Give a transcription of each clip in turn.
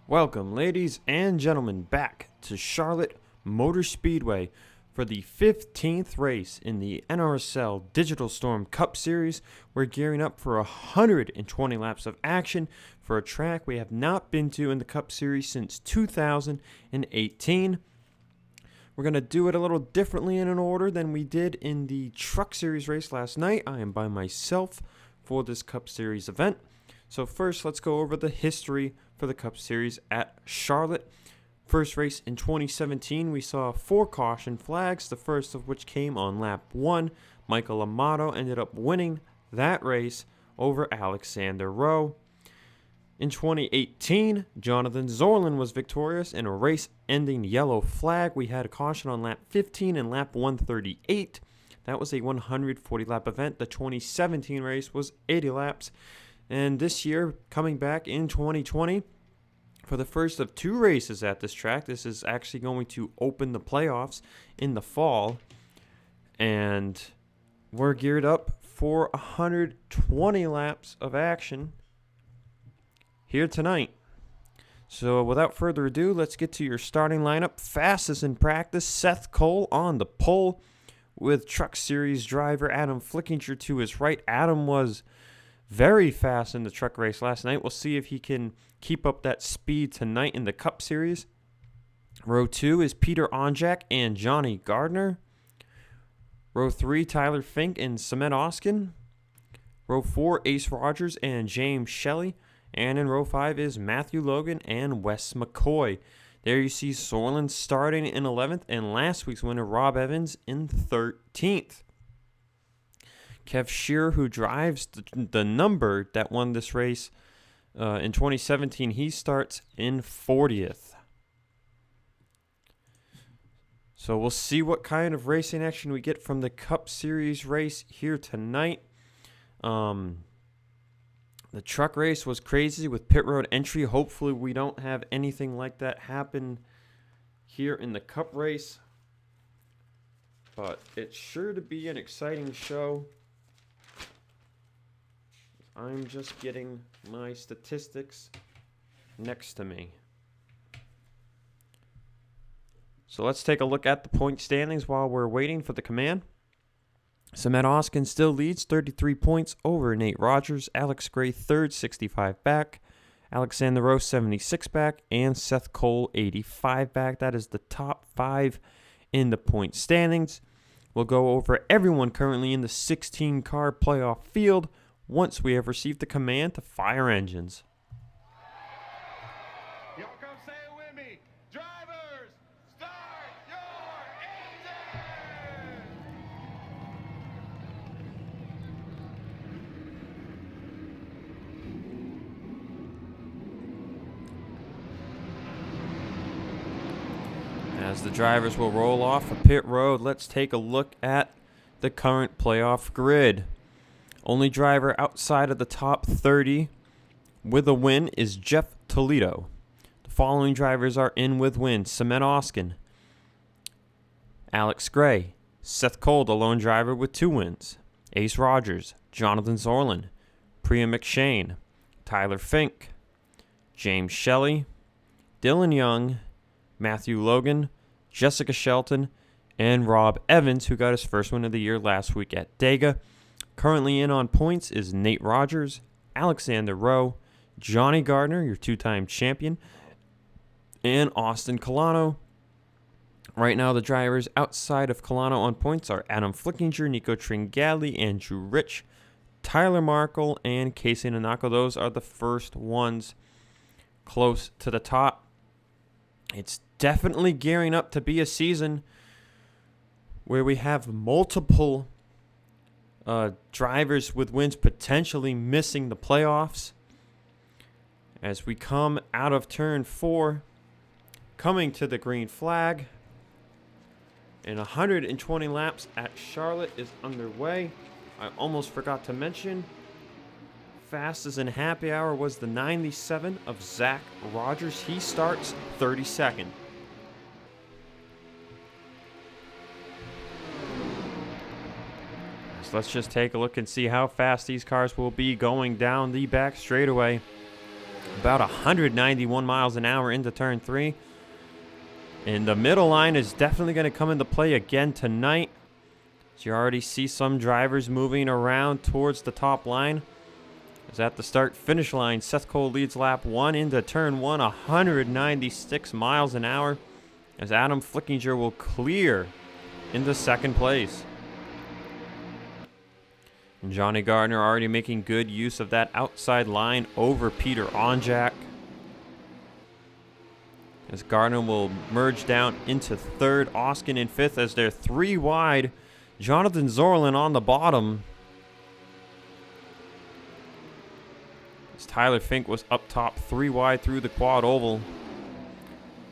Welcome, ladies and gentlemen, back to Charlotte Motor Speedway for the 15th race in the NRSL Digital Storm Cup Series. We're gearing up for 120 laps of action for a track we have not been to in the Cup Series since 2018. We're going to do it a little differently in an order than we did in the Truck Series race last night. I am by myself for this Cup Series event. So first, let's go over the history for the Cup Series at Charlotte. First race in 2017, we saw 4 caution flags, the first of which came on lap 1. Michael Amato ended up winning that race over Alexander Rowe. In 2018, Jonathan Zorlin was victorious in a race-ending yellow flag. We had a caution on lap 15 and lap 138. That was a 140-lap event. The 2017 race was 80 laps. And this year, coming back in 2020, for the first of 2 races at this track, this is actually going to open the playoffs in the fall. And we're geared up for 120 laps of action here tonight. So without further ado, let's get to your starting lineup. Fastest in practice, Seth Cole on the pole with Truck Series driver Adam Flickinger to his right. Adam was very fast in the truck race last night. We'll see if he can keep up that speed tonight in the Cup Series. Row 2 is Peter Onjak and Johnny Gardner. Row 3, Tyler Fink and Cement Oskin. Row 4, Ace Rogers and James Shelley. And in row 5 is Matthew Logan and Wes McCoy. There you see Sorlin starting in 11th and last week's winner Rob Evans in 13th. Kev Shearer, who drives the number that won this race in 2017, he starts in 40th. So we'll see what kind of racing action we get from the Cup Series race here tonight. The truck race was crazy with pit road entry. Hopefully we don't have anything like that happen here in the Cup race. But it's sure to be an exciting show. I'm just getting my statistics next to me. So let's take a look at the point standings while we're waiting for the command. Cement Oskin still leads 33 points over Nate Rogers. Alex Gray third, 65 back. Alexander Rowe 76 back. And Seth Cole 85 back. That is the top 5 in the point standings. We'll go over everyone currently in the 16-car playoff field once we have received the command to fire engines. Y'all come say it with me. Drivers, start your engine! As the drivers will roll off a pit road, let's take a look at the current playoff grid. Only driver outside of the top 30 with a win is Jeff Toledo. The following drivers are in with wins: Cement Oskin, Alex Gray, Seth Cole, the lone driver with 2 wins, Ace Rogers, Jonathan Zorlin, Priya McShane, Tyler Fink, James Shelley, Dylan Young, Matthew Logan, Jessica Shelton, and Rob Evans, who got his first win of the year last week at Dega. Currently in on points is Nate Rogers, Alexander Rowe, Johnny Gardner, your 2-time champion, and Austin Colano. Right now, the drivers outside of Colano on points are Adam Flickinger, Nico Tringali, Andrew Rich, Tyler Markle, and Casey Nanako. Those are the first ones close to the top. It's definitely gearing up to be a season where we have multiple drivers with wins potentially missing the playoffs. As we come out of turn 4, coming to the green flag, and 120 laps at Charlotte is underway. I almost forgot to mention, fastest in happy hour was the 97 of Zach Rogers. He starts 32nd. So let's just take a look and see how fast these cars will be going down the back straightaway. about 191 miles an hour into turn 3. And the middle line is definitely going to come into play again tonight. So you already see some drivers moving around towards the top line. As at the start-finish line, Seth Cole leads lap 1 into turn 1, 196 miles an hour. As Adam Flickinger will clear into second place. And Johnny Gardner already making good use of that outside line over Peter Onjak. As Gardner will merge down into third, Oskin in fifth as they're 3 wide. Jonathan Zorlin on the bottom. As Tyler Fink was up top 3 wide through the quad oval.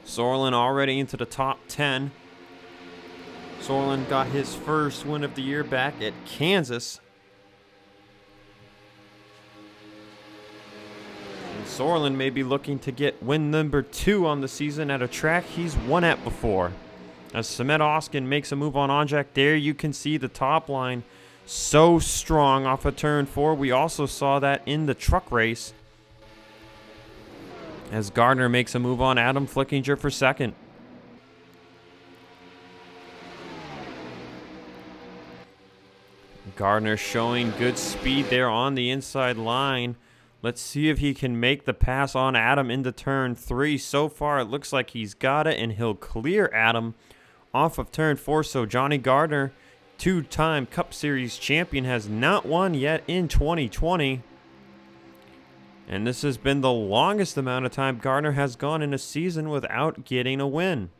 Zorlin already into the top 10. Zorlin got his first win of the year back at Kansas. Zorlin may be looking to get win number 2 on the season at a track he's won at before. As Samet Oskin makes a move on Onjak, there you can see the top line so strong off of turn 4. We also saw that in the truck race. As Gardner makes a move on Adam Flickinger for second. Gardner showing good speed there on the inside line. Let's see if he can make the pass on Adam into turn 3. So far, it looks like he's got it, and he'll clear Adam off of turn 4. So Johnny Gardner, 2-time Cup Series champion, has not won yet in 2020. And this has been the longest amount of time Gardner has gone in a season without getting a win.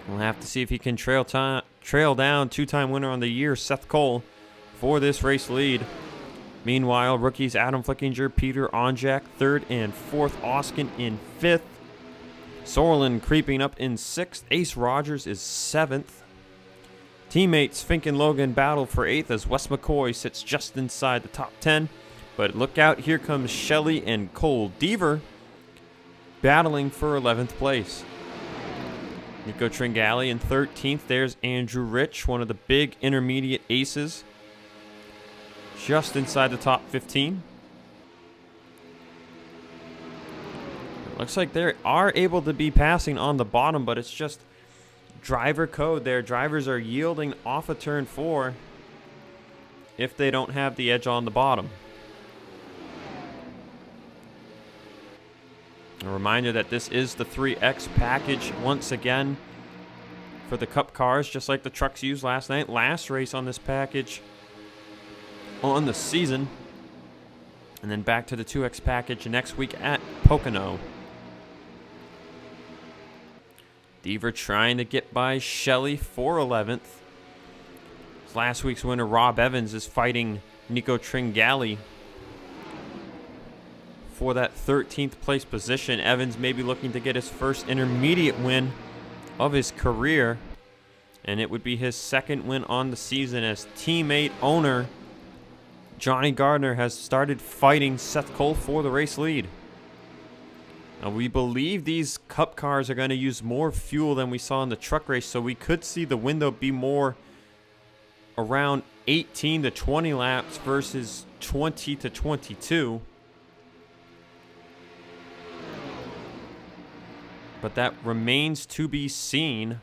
We'll have to see if he can trail down 2-time winner on the year, Seth Cole, for this race lead. Meanwhile, rookies Adam Flickinger, Peter Onjak, 3rd and 4th, Oskin in 5th. Zorlin creeping up in 6th. Ace Rogers is 7th. Teammates Fink and Logan battle for 8th as Wes McCoy sits just inside the top 10. But look out, here comes Shelley and Cole Deaver battling for 11th place. Nico Tringali in 13th. There's Andrew Rich, one of the big intermediate aces, just inside the top 15. It looks like they are able to be passing on the bottom, but it's just driver code there. Drivers are yielding off of turn 4 if they don't have the edge on the bottom. A reminder that this is the 3X package once again for the Cup cars, just like the trucks used last night. Last race on this package on the season. And then back to the 2X package next week at Pocono. Deaver trying to get by Shelley for 11th. Last week's winner, Rob Evans, is fighting Nico Tringali for that 13th place position. Evans may be looking to get his first intermediate win of his career, and it would be his 2nd win on the season as teammate owner Johnny Gardner has started fighting Seth Cole for the race lead. Now, we believe these Cup cars are going to use more fuel than we saw in the truck race, so we could see the window be more around 18 to 20 laps versus 20 to 22. But that remains to be seen.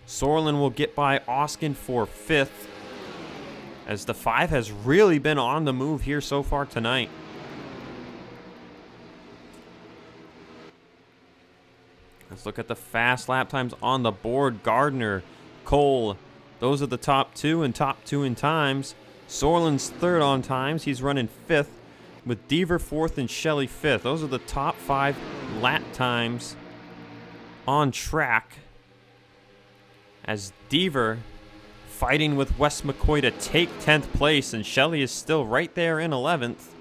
Zorlin will get by Oskin for 5th, as the 5 has really been on the move here so far tonight. Let's look at the fast lap times on the board. Gardner, Cole, those are the top 2 and top 2 in times. Zorlin's 3rd on times. He's running 5th, with Deaver 4th and Shelley 5th. Those are the top 5 lap times on track, as Deaver fighting with Wes McCoy to take 10th place, and Shelley is still right there in 11th.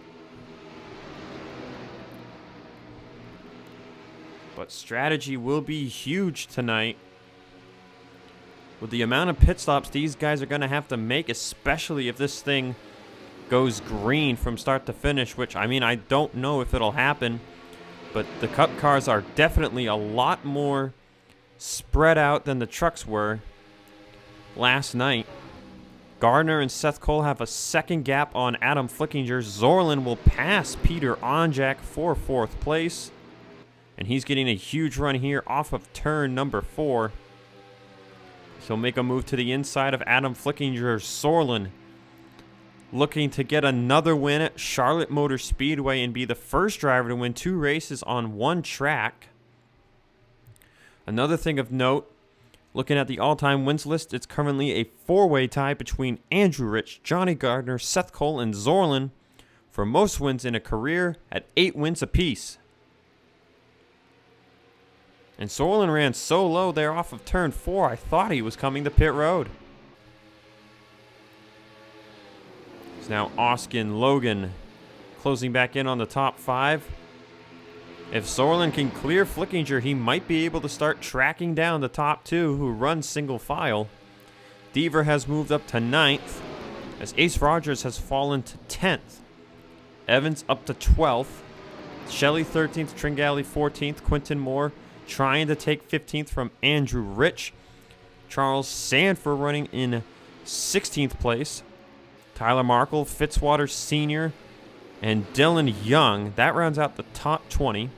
But strategy will be huge tonight with the amount of pit stops these guys are going to have to make, especially if this thing goes green from start to finish, which, I mean, I don't know if it'll happen, but the Cup cars are definitely a lot more spread out than the trucks were last night. Gardner and Seth Cole have a second gap on Adam Flickinger. Zorlin will pass Peter Onjak for 4th place. And he's getting a huge run here off of turn number 4. He'll make a move to the inside of Adam Flickinger. Zorlin looking to get another win at Charlotte Motor Speedway and be the first driver to win 2 races on one track. Another thing of note, looking at the all-time wins list, it's currently a 4-way tie between Andrew Rich, Johnny Gardner, Seth Cole, and Zorlin for most wins in a career at 8 wins apiece. And Zorlin ran so low there off of turn 4, I thought he was coming to pit road. It's now Oskin Logan closing back in on the top 5. If Zorlin can clear Flickinger, he might be able to start tracking down the top 2 who run single file. Deaver has moved up to 9th, as Ace Rogers has fallen to 10th. Evans up to 12th. Shelley 13th, Tringali 14th, Quinton Moore trying to take 15th from Andrew Rich. Charles Sanford running in 16th place. Tyler Markle, Fitzwater Sr., and Dylan Young. That rounds out the top 20.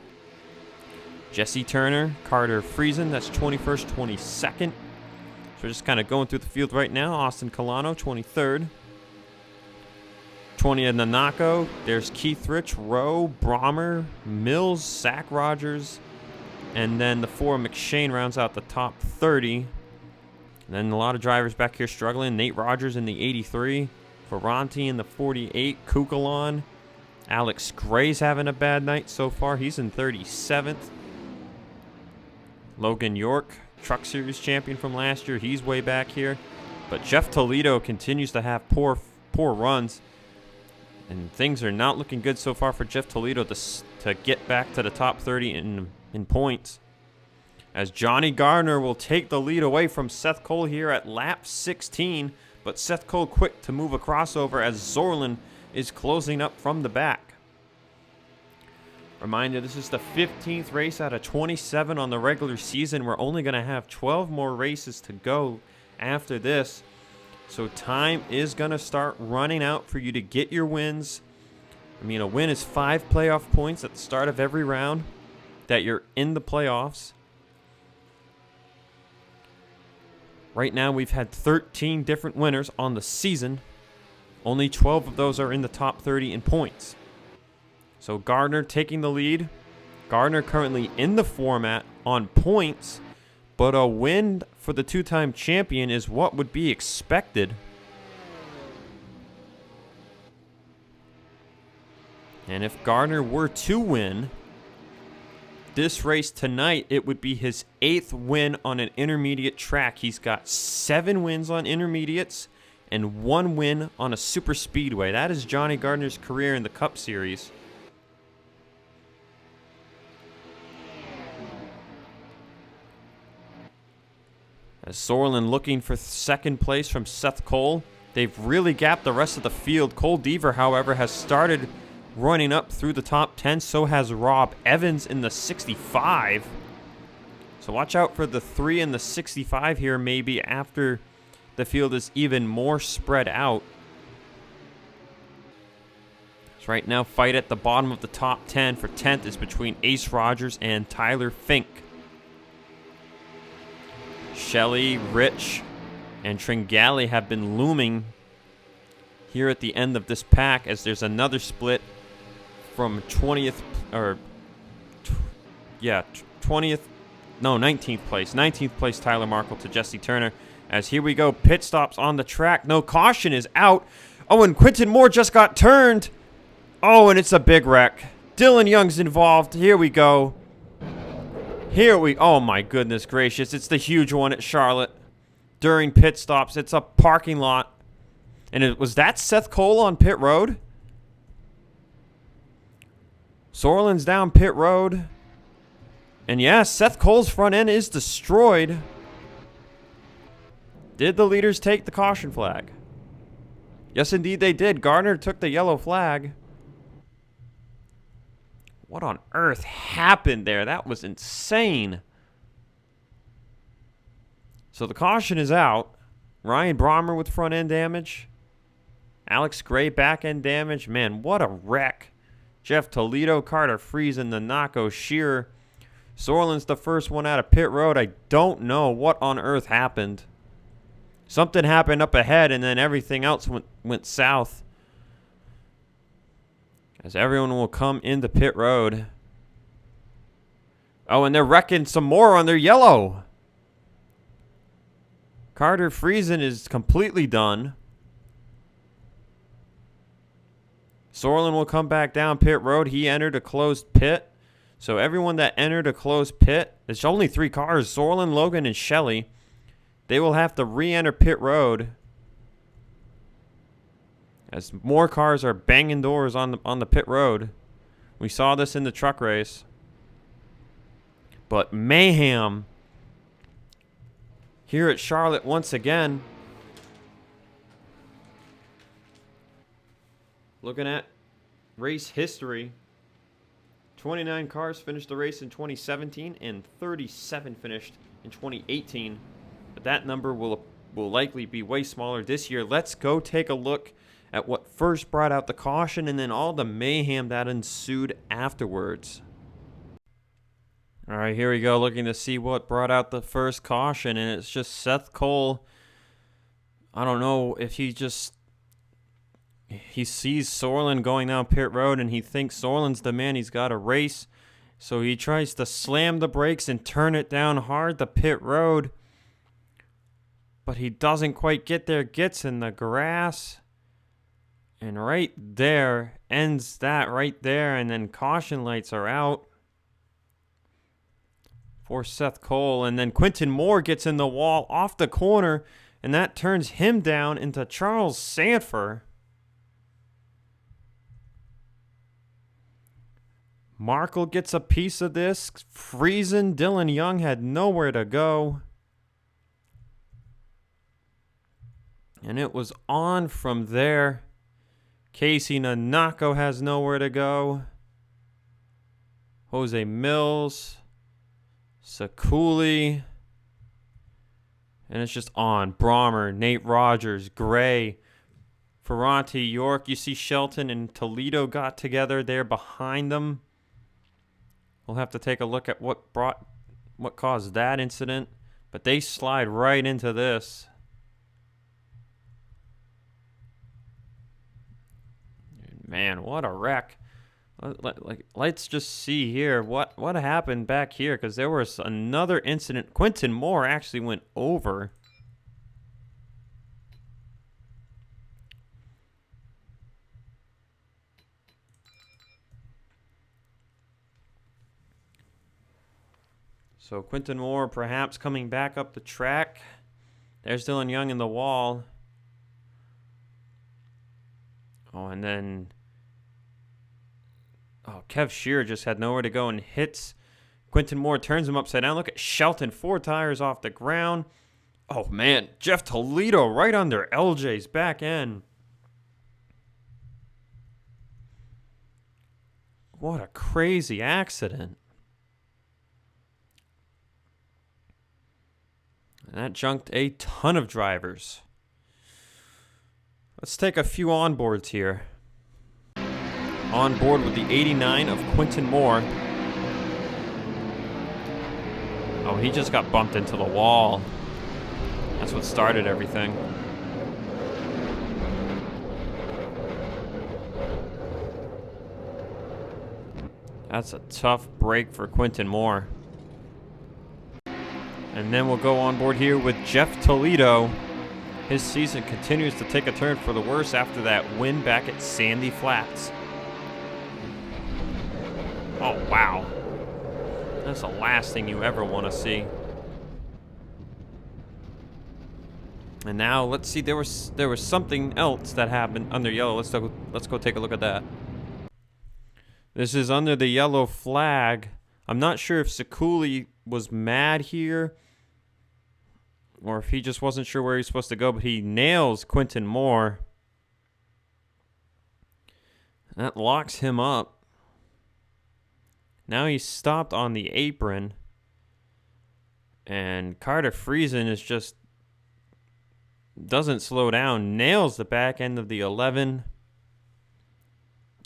Jesse Turner, Carter Friesen, that's 21st, 22nd. So we're just kind of going through the field right now. Austin Colano, 23rd. 20th, Nanako. There's Keith Rich, Rowe, Brommer, Mills, Zach Rogers. And then the 4 McShane rounds out the top 30. And then a lot of drivers back here struggling. Nate Rogers in the 83. Ferranti in the 48. Kukalon. Alex Gray's having a bad night so far. He's in 37th. Logan York, Truck Series champion from last year. He's way back here. But Jeff Toledo continues to have poor runs. And things are not looking good so far for Jeff Toledo to get back to the top 30 in points. As Johnny Gardner will take the lead away from Seth Cole here at lap 16. But Seth Cole quick to move a crossover as Zorlin is closing up from the back. Reminder, this is the 15th race out of 27 on the regular season. We're only going to have 12 more races to go after this. So time is going to start running out for you to get your wins. I mean, a win is 5 playoff points at the start of every round that you're in the playoffs. Right now, we've had 13 different winners on the season. Only 12 of those are in the top 30 in points. So Gardner taking the lead. Gardner currently in the format on points, but a win for the 2-time champion is what would be expected. And if Gardner were to win this race tonight, it would be his 8th win on an intermediate track. He's got 7 wins on intermediates and 1 win on a super speedway. That is Johnny Gardner's career in the Cup Series. As Zorlin looking for 2nd place from Seth Cole. They've really gapped the rest of the field. Cole Deaver, however, has started running up through the top 10. So has Rob Evans in the 65. So watch out for the 3 and the 65 here maybe after the field is even more spread out. So right now, fight at the bottom of the top 10 for 10th is between Ace Rogers and Tyler Fink. Shelley, Rich, and Tringali have been looming here at the end of this pack as there's another split from 19th place. 19th place Tyler Markle to Jesse Turner. As here we go, pit stops on the track. No caution is out. Oh, and Quinton Moore just got turned. Oh, and it's a big wreck. Dylan Young's involved. Here we go. Oh my goodness gracious. It's the huge one at Charlotte during pit stops. It's a parking lot. And was that Seth Cole on pit road? Zorlin's down pit road. And yeah, Seth Cole's front end is destroyed. Did the leaders take the caution flag? Yes, indeed they did. Gardner took the yellow flag. What on earth happened there? That was insane. So the caution is out. Ryan Brommer with front end damage. Alex Gray back end damage. Man, what a wreck. Jeff Toledo, Carter Friesen, Nanako, Shearer. Sorlin's the first one out of pit road. I don't know what on earth happened. Something happened up ahead, and then everything else went south. As everyone will come into pit road. Oh, and they're wrecking some more on their yellow. Carter Friesen is completely done. Sorlin will come back down pit road. He entered a closed pit. So everyone that entered a closed pit, it's only 3 cars, Sorlin, Logan, and Shelley. They will have to re-enter pit road as more cars are banging doors on the pit road. We saw this in the truck race. But mayhem here at Charlotte once again. Looking at race history, 29 cars finished the race in 2017 and 37 finished in 2018. But that number will likely be way smaller this year. Let's go take a look at what first brought out the caution and then all the mayhem that ensued afterwards. All right, here we go, looking to see what brought out the first caution, and it's just Seth Cole. I don't know if he sees Sorlin going down pit road and he thinks Sorlin's the man he's got to race. So he tries to slam the brakes and turn it down hard the pit road. But he doesn't quite get there, gets in the grass. And right there, ends that right there, and then caution lights are out for Seth Cole. And then Quentin Moore gets in the wall off the corner, and that turns him down into Charles Sanford. Markle gets a piece of this. Friesen, Dylan Young had nowhere to go. And it was on from there. Casey Nanako has nowhere to go. Jose Mills. Sakuli. And it's just on. Brommer, Nate Rogers, Gray, Ferranti, York. You see Shelton and Toledo got together there behind them. We'll have to take a look at what caused that incident. But they slide right into this. Man, what a wreck. Let's just see here what happened back here, because there was another incident. Quentin Moore actually went over. So Quentin Moore perhaps coming back up the track. There's Dylan Young in the wall. Oh, and then Kev Shearer just had nowhere to go and hits Quentin Moore, turns him upside down. Look at Shelton, 4 tires off the ground. Oh, man, Jeff Toledo right under LJ's back end. What a crazy accident. And that junked a ton of drivers. Let's take a few onboards here. On board with the 89 of Quentin Moore. Oh, he just got bumped into the wall. That's what started everything. That's a tough break for Quentin Moore. And then we'll go on board here with Jeff Toledo. His season continues to take a turn for the worse after that win back at Sandy Flats. Oh, wow. That's the last thing you ever want to see. And now, let's see, there was something else that happened under yellow. Let's go take a look at that. This is under the yellow flag. I'm not sure if Sakuli was mad here or if he just wasn't sure where he's supposed to go, but he nails Quentin Moore. That locks him up. Now he's stopped on the apron. And Carter Friesen is just doesn't slow down, nails the back end of the 11.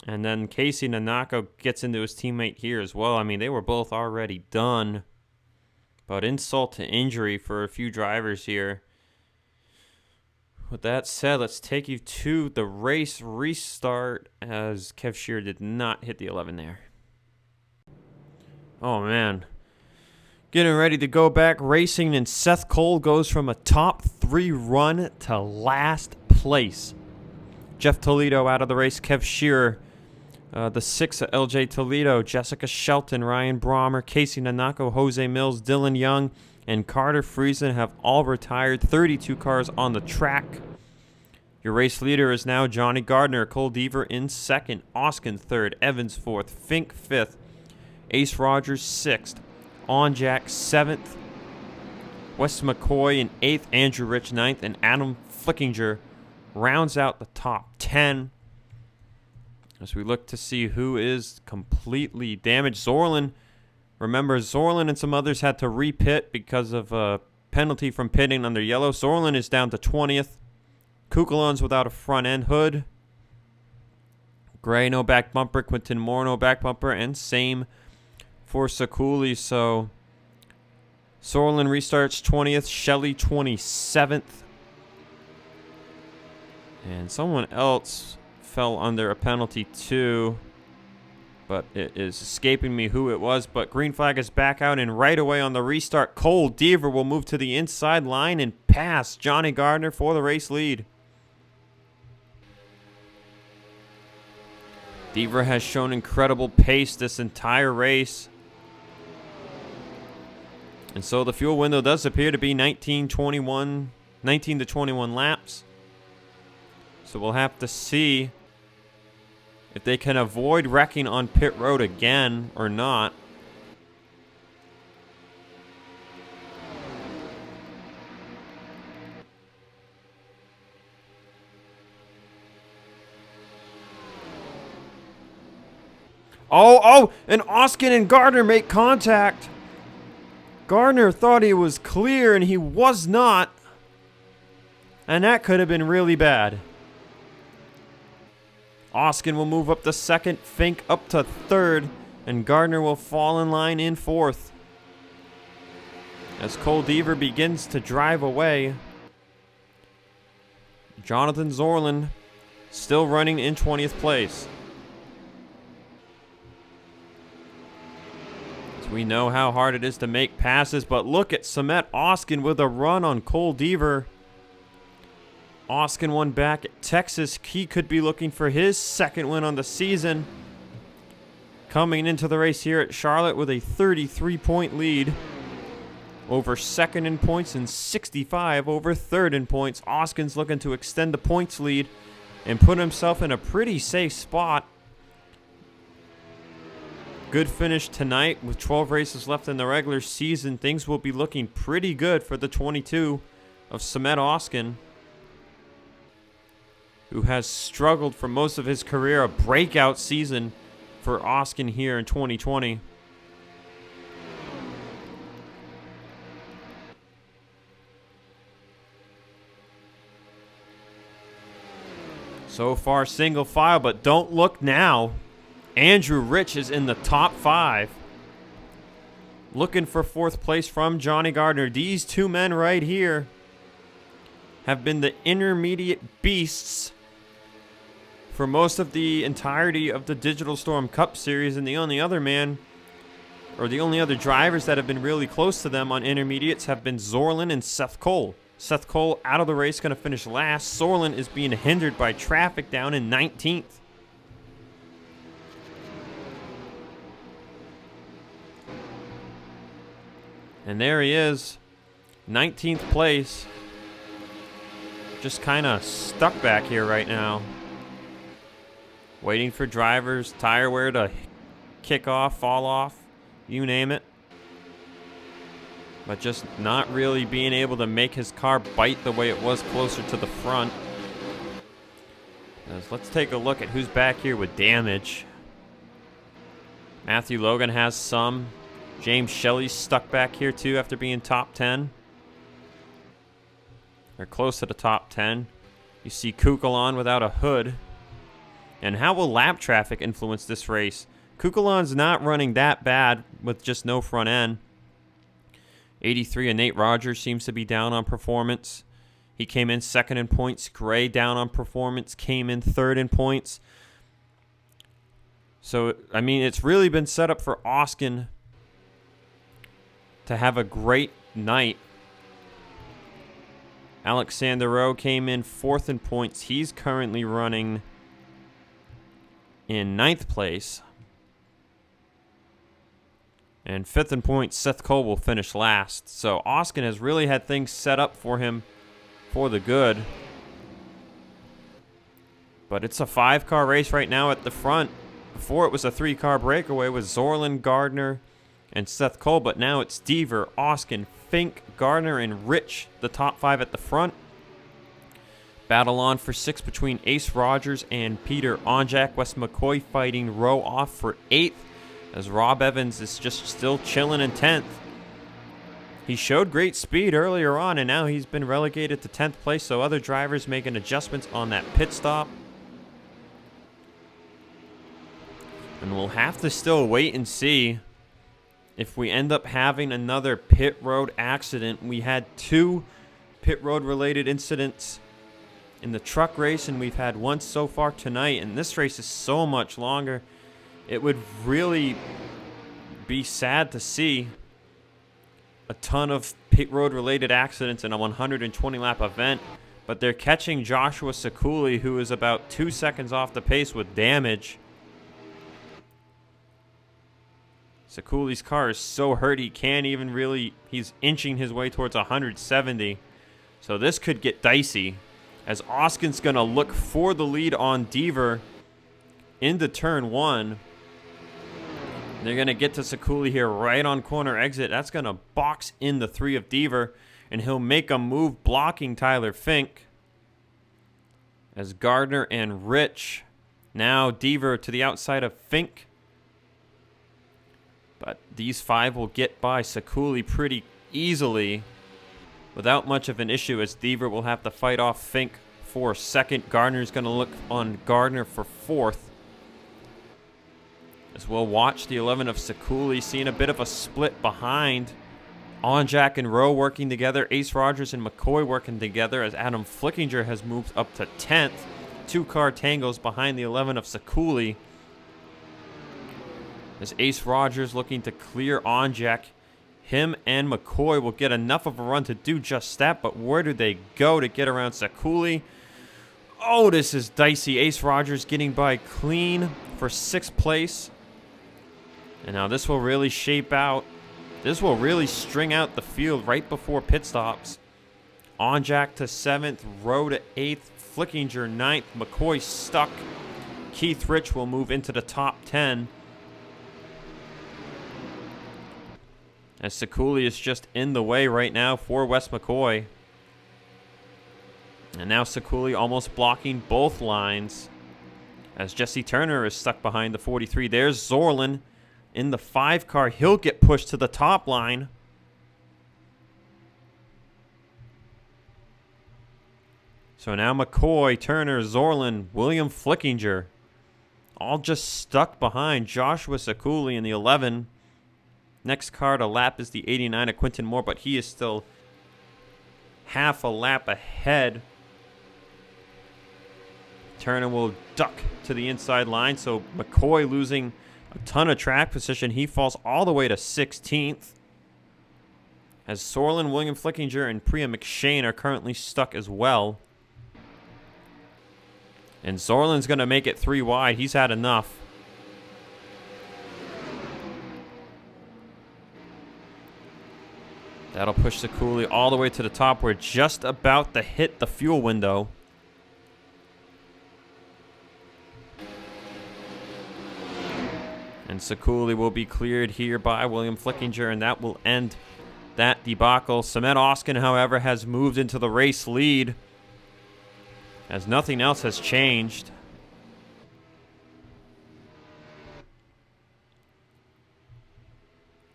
And then Casey Nanako gets into his teammate here as well. I mean, they were both already done. But insult to injury for a few drivers here. With that said, let's take you to the race restart as Kev Shear did not hit the 11 there. Oh, man. Getting ready to go back racing, and Seth Cole goes from a top 3 run to last place. Jeff Toledo out of the race. Kev Shearer, the 6 of LJ Toledo, Jessica Shelton, Ryan Brommer, Casey Nanako, Jose Mills, Dylan Young, and Carter Friesen have all retired. 32 cars on the track. Your race leader is now Johnny Gardner. Cole Deaver in 2nd. Oskin 3rd. Evans 4th. Fink 5th. Ace Rogers 6th. Onjack 7th. Wes McCoy in 8th. Andrew Rich 9th. And Adam Flickinger rounds out the top 10. As we look to see who is completely damaged. Zorlin. Remember, Zorlin and some others had to re-pit because of a penalty from pitting under yellow. Zorlin is down to 20th. Kukulon's without a front end hood. Gray, no back bumper. Quinton Moore, no back bumper. And same for Sakuli. So Zorlin restarts 20th. Shelley 27th. And someone else fell under a penalty too, but it is escaping me who it was. But green flag is back out, and right away on the restart, Cole Deaver will move to the inside line and pass Johnny Gardner for the race lead. Deaver has shown incredible pace this entire race. And so the fuel window does appear to be 19 to 21 laps. So we'll have to see if they can avoid wrecking on pit road again or not. Oh, and Oskin and Gardner make contact. Gardner thought he was clear, and he was not. And that could have been really bad. Oskin will move up to 2nd, Fink up to 3rd, and Gardner will fall in line in 4th. As Cole Deaver begins to drive away, Jonathan Zorlin still running in 20th place. As we know how hard it is to make passes, but look at Samet Oskin with a run on Cole Deaver. Oskin won back at Texas. He could be looking for his 2nd win on the season. Coming into the race here at Charlotte with a 33-point lead over 2nd in points and 65 over 3rd in points. Oskin's looking to extend the points lead and put himself in a pretty safe spot. Good finish tonight with 12 races left in the regular season. Things will be looking pretty good for the 22 of Samet Oskin, who has struggled for most of his career. A breakout season for Oskin here in 2020. So far single file, but don't look now. Andrew Rich is in the top 5. Looking for 4th place from Johnny Gardner. These two men right here have been the intermediate beasts for most of the entirety of the Digital Storm Cup Series, and the only other man, or the only other drivers that have been really close to them on intermediates have been Zorlin and Seth Cole. Seth Cole out of the race, going to finish last. Zorlin is being hindered by traffic down in 19th. And there he is, 19th place. Just kind of stuck back here right now. Waiting for drivers, tire wear to kick off, fall off, you name it. But just not really being able to make his car bite the way it was closer to the front. Let's take a look at who's back here with damage. Matthew Logan has some. James Shelley's stuck back here too after being top 10. They're close to the top 10. You see Kukulon without a hood. And how will lap traffic influence this race? Kukulon's not running that bad with just no front end. 83 and Nate Rogers seems to be down on performance. He came in second in points. Gray down on performance, came in third in points. So, I mean, it's really been set up for Oskin to have a great night. Alexander Rowe came in fourth in points. He's currently running in ninth place. And fifth in points, Seth Cole will finish last. So Oskin has really had things set up for him for the good. But it's a 5-car race right now at the front. Before it was a 3-car breakaway with Zorlin, Gardner, and Seth Cole. But now it's Deaver, Oskin, Fink, Gardner, and Rich, the top 5 at the front. Battle on for 6 between Ace Rogers and Peter Onjak. Wes McCoy fighting Rowe off for 8th, as Rob Evans is just still chilling in 10th. He showed great speed earlier on, and now he's been relegated to 10th place, so other drivers making adjustments on that pit stop. And we'll have to still wait and see if we end up having another pit road accident. We had 2 pit road related incidents in the truck race, and we've had one so far tonight, and this race is so much longer. It would really be sad to see a ton of pit road related accidents in a 120 lap event, but they're catching Joshua Sekuli, who is about 2 seconds off the pace with damage. Sekuli's car is so hurt he can't even really, he's inching his way towards 170. So this could get dicey, as Oskin's going to look for the lead on Deaver into turn 1. They're going to get to Sekuli here right on corner exit. That's going to box in the 3 of Deaver, and he'll make a move blocking Tyler Fink. As Gardner and Rich, now Deaver to the outside of Fink. But these 5 will get by Sekuli pretty easily without much of an issue, as Deaver will have to fight off Fink for 2nd. Gardner's going to look on Gardner for 4th. As we'll watch the 11 of Sekuli, seeing a bit of a split behind. Onjak and Rowe working together. Ace Rogers and McCoy working together, as Adam Flickinger has moved up to 10th. 2-car tangos behind the 11 of Sekuli. As Ace Rogers looking to clear Onjak. Him and McCoy will get enough of a run to do just that, but where do they go to get around Sekuli? Oh, this is dicey. Ace Rogers getting by clean for 6th place. And now this will really shape out. This will really string out the field right before pit stops. Onjak to 7th, Rowe to 8th, Flickinger 9th, McCoy stuck. Keith Rich will move into the top 10. As Sekuli is just in the way right now for Wes McCoy. And now Sekuli almost blocking both lines, as Jesse Turner is stuck behind the 43. There's Zorlin in the 5-car. He'll get pushed to the top line. So now McCoy, Turner, Zorlin, William Flickinger, all just stuck behind Joshua Sekuli in the 11. Next car to lap is the 89 of Quinton Moore, but he is still half a lap ahead. Turner will duck to the inside line, so McCoy losing a ton of track position. He falls all the way to 16th. As Zorlin, William Flickinger, and Priya McShane are currently stuck as well. And Zorlin's going to make it 3 wide. He's had enough. That'll push Sekuli all the way to the top. We're just about to hit the fuel window. And Sekuli will be cleared here by William Flickinger, and that will end that debacle. Samet Oskin, however, has moved into the race lead, as nothing else has changed.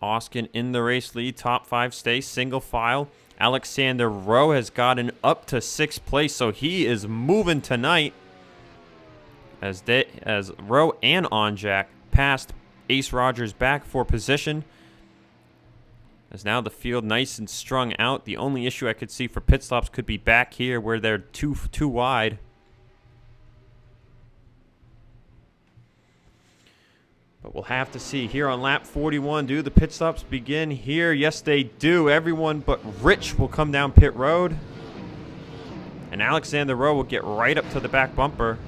Oskin in the race lead, top 5 stay, single file. Alexander Rowe has gotten up to 6th place, so he is moving tonight as Rowe and Onjack passed Ace Rogers back for position. As now the field nice and strung out. The only issue I could see for pit stops could be back here where they're too wide. But we'll have to see here on lap 41. Do the pit stops begin here? Yes, they do. Everyone but Rich will come down pit road. And Alexander Rowe will get right up to the back bumper.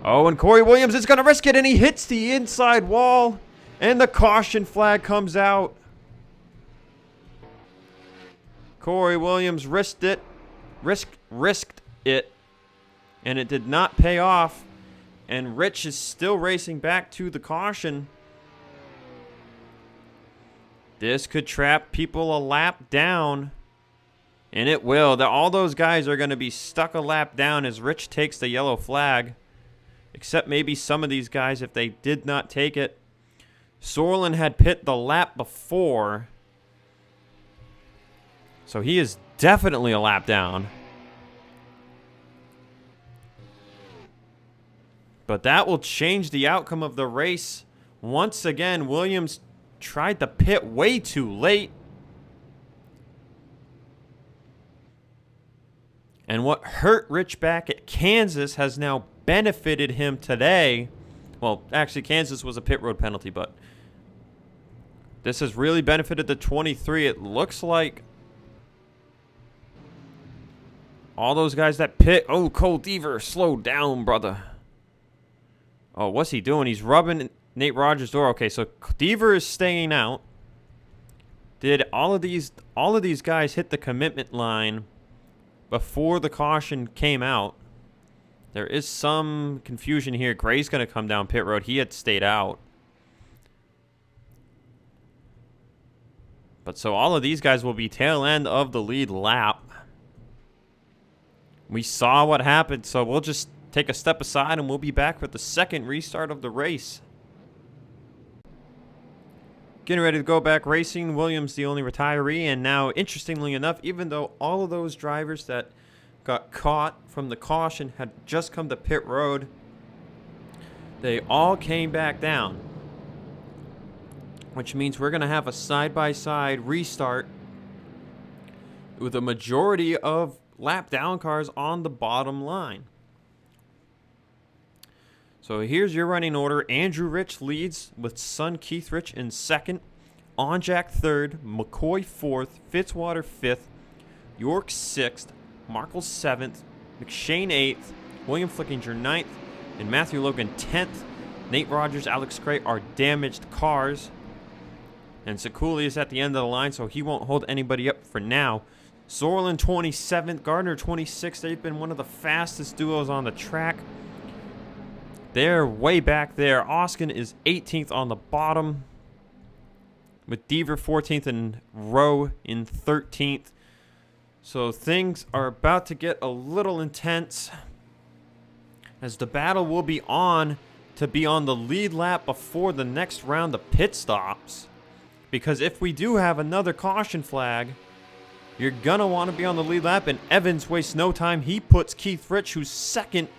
Oh, and Corey Williams is going to risk it, and he hits the inside wall. And the caution flag comes out. Corey Williams risked it. Risked it. And it did not pay off. And Rich is still racing back to the caution. This could trap people a lap down. And it will. All those guys are going to be stuck a lap down as Rich takes the yellow flag. Except maybe some of these guys if they did not take it. Sorlin had pit the lap before. So he is definitely a lap down. But that will change the outcome of the race. Once again, Williams tried to pit way too late. And what hurt Rich back at Kansas has now benefited him today. Well, actually, Kansas was a pit road penalty, but this has really benefited the 23. It looks like all those guys that pit. Oh, Cole Deaver, slow down, brother. Oh, what's he doing? He's rubbing Nate Rogers' door. Okay, so Deaver is staying out. Did all of these guys hit the commitment line before the caution came out? There is some confusion here. Gray's going to come down pit road. He had stayed out. But so all of these guys will be tail end of the lead lap. We saw what happened, so we'll just take a step aside and we'll be back for the second restart of the race. Getting ready to go back racing. Williams the only retiree, and now interestingly enough, even though all of those drivers that got caught from the caution had just come to pit road, they all came back down. Which means we're going to have a side-by-side restart with a majority of lap down cars on the bottom line. So here's your running order. Andrew Rich leads with son Keith Rich in second. Onjack third. McCoy fourth. Fitzwater fifth. York sixth. Markle seventh. McShane eighth. William Flickinger ninth. And Matthew Logan 10th. Nate Rogers, Alex Gray are damaged cars. And Sekuli is at the end of the line, so he won't hold anybody up for now. Sorlin 27th, Gardner 26th. They've been one of the fastest duos on the track. They're way back there. Oskin is 18th on the bottom, with Deaver 14th and Rowe in 13th. So things are about to get a little intense, as the battle will be on to be on the lead lap before the next round of pit stops. Because if we do have another caution flag, you're going to want to be on the lead lap, and Evans wastes no time. He puts Keith Rich, who's second,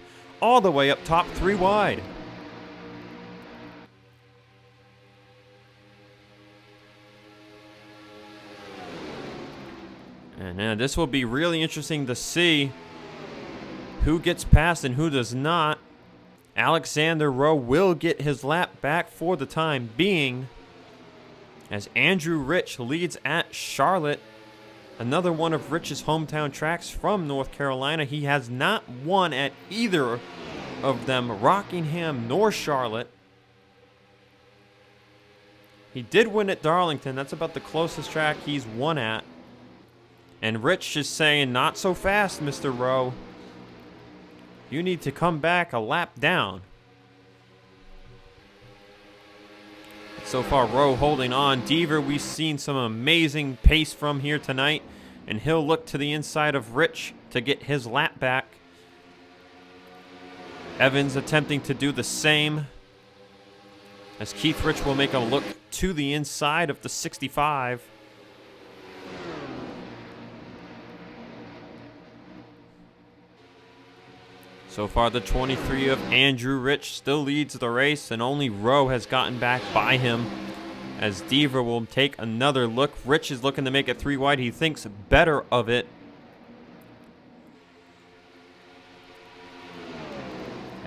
all the way up top 3 wide. And this will be really interesting to see who gets past and who does not. Alexander Rowe will get his lap back for the time being, as Andrew Rich leads at Charlotte, another one of Rich's hometown tracks from North Carolina. He has not won at either of them, Rockingham nor Charlotte. He did win at Darlington. That's about the closest track he's won at. And Rich is saying, not so fast, Mr. Rowe. You need to come back a lap down. So far, Rowe holding on. Deaver, we've seen some amazing pace from here tonight, and he'll look to the inside of Rich to get his lap back. Evans attempting to do the same, as Keith Rich will make a look to the inside of the 65. So far, the 23 of Andrew Rich still leads the race, and only Rowe has gotten back by him. As Deaver will take another look. Rich is looking to make it 3 wide. He thinks better of it.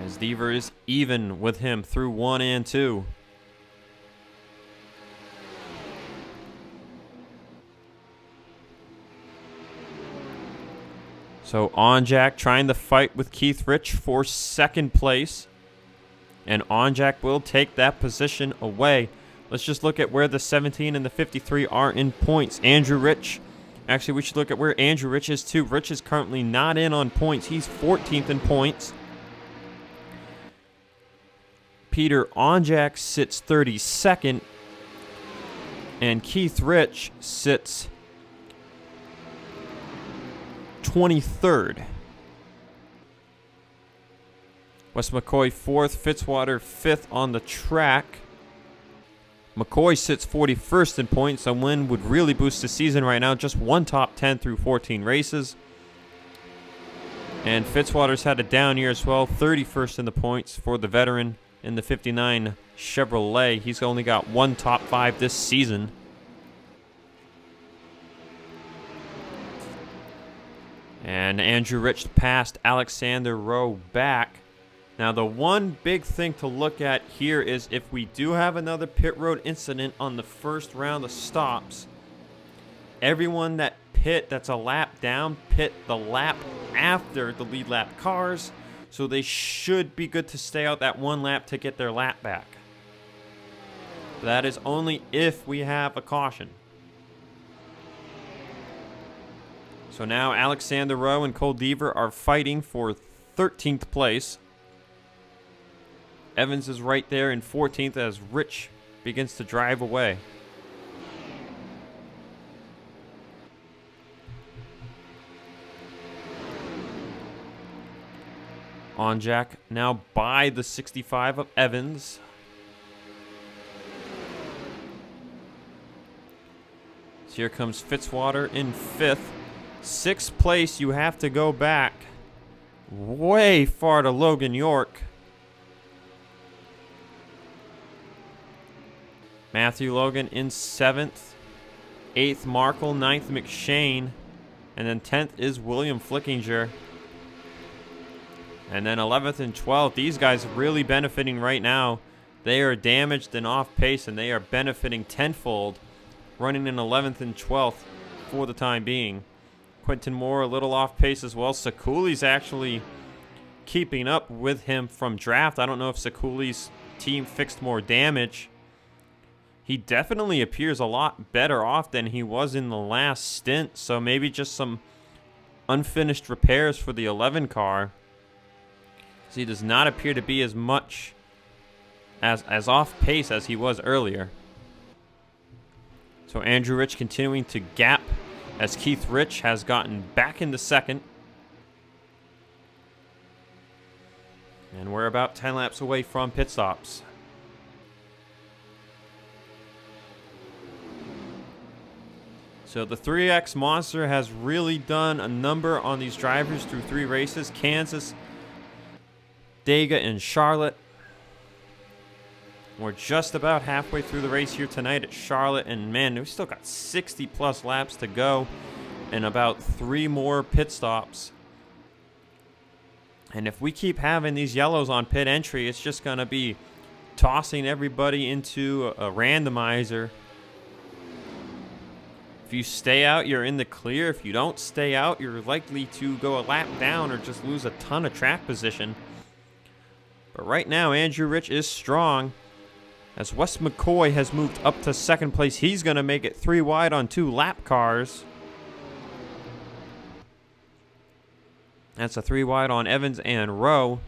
As Deaver is even with him through 1 and 2. So Onjak trying to fight with Keith Rich for second place. And Onjak will take that position away. Let's just look at where the 17 and the 53 are in points. Andrew Rich. Actually, we should look at where Andrew Rich is too. Rich is currently not in on points. He's 14th in points. Peter Onjak sits 32nd. And Keith Rich sits 23rd. Wes McCoy 4th, Fitzwater 5th on the track. McCoy sits 41st in points. A win would really boost the season right now. Just one top 10 through 14 races. And Fitzwater's had a down year as well. 31st in the points for the veteran in the 59 Chevrolet. He's only got one top 5 this season. And Andrew Rich passed Alexander Rowe back. Now, the one big thing to look at here is if we do have another pit road incident on the first round of stops, everyone that pit that's a lap down, pit the lap after the lead lap cars, so they should be good to stay out that 1 lap to get their lap back. That is only if we have a caution. So now Alexander Rowe and Cole Deaver are fighting for 13th place. Evans is right there in 14th as Rich begins to drive away. Onjak now by the 65 of Evans. So here comes Fitzwater in 5th. 6th place, you have to go back way far to Logan York. Matthew Logan in 7th. 8th, Markle. 9th, McShane. And then 10th is William Flickinger. And then 11th and 12th. These guys are really benefiting right now. They are damaged and off pace, and they are benefiting tenfold, running in 11th and 12th for the time being. Quentin Moore a little off pace as well. Sakuli's actually keeping up with him from draft. I don't know if Sakuli's team fixed more damage. He definitely appears a lot better off than he was in the last stint. So maybe just some unfinished repairs for the 11 car. So he does not appear to be as much as off pace as he was earlier. So Andrew Rich continuing to gap as Keith Rich has gotten back into second. And we're about 10 laps away from pit stops. So the 3X Monster has really done a number on these drivers through 3 races. Kansas, Dega, and Charlotte. We're just about halfway through the race here tonight at Charlotte, and man, we've still got 60 plus laps to go and about 3 more pit stops. And if we keep having these yellows on pit entry, it's just going to be tossing everybody into a randomizer. If you stay out, you're in the clear. If you don't stay out, you're likely to go a lap down or just lose a ton of track position. But right now, Andrew Rich is strong. As Wes McCoy has moved up to second place, he's going to make it 3 wide on 2 lap cars. That's a 3 wide on Evans and Rowe.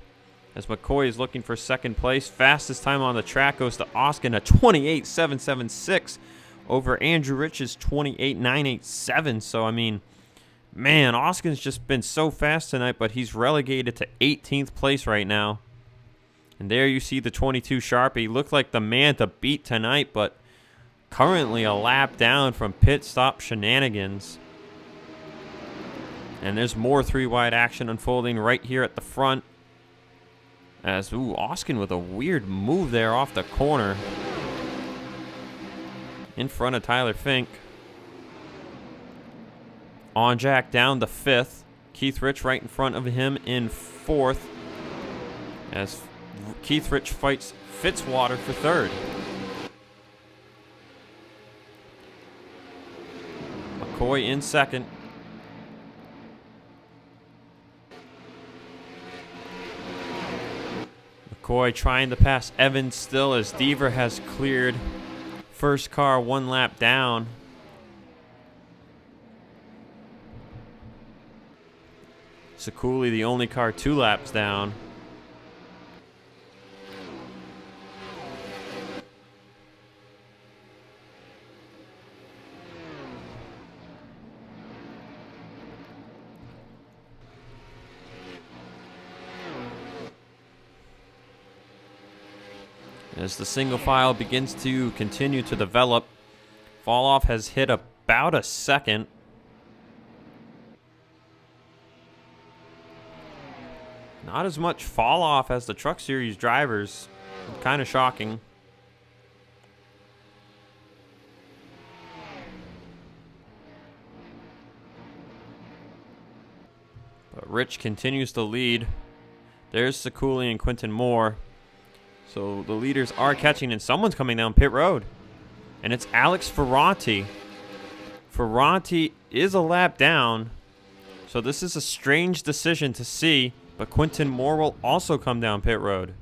As McCoy is looking for second place. Fastest time on the track goes to Oskin, a 28.776 over Andrew Rich's 28.987. So, I mean, man, Oskin's just been so fast tonight, but he's relegated to 18th place right now. And there you see the 22 Sharpie. Looked like the man to beat tonight, but currently a lap down from pit stop shenanigans. And there's more 3 wide action unfolding right here at the front. As, ooh, Oskin with a weird move there off the corner. In front of Tyler Fink. On Jack down to 5th. Keith Rich right in front of him in 4th. As Keith Rich fights Fitzwater for 3rd. McCoy in 2nd. McCoy trying to pass Evans still as Deaver has cleared first car 1 lap down. Sekuli the only car 2 laps down. As the single file begins to continue to develop, fall off has hit about a second. Not as much fall off as the Truck Series drivers. Kind of shocking. But Rich continues to lead. There's Sekuli and Quinton Moore. So the leaders are catching, and someone's coming down pit road. And it's Alex Ferranti. Ferranti is a lap down. So this is a strange decision to see, but Quinton Moore will also come down pit road.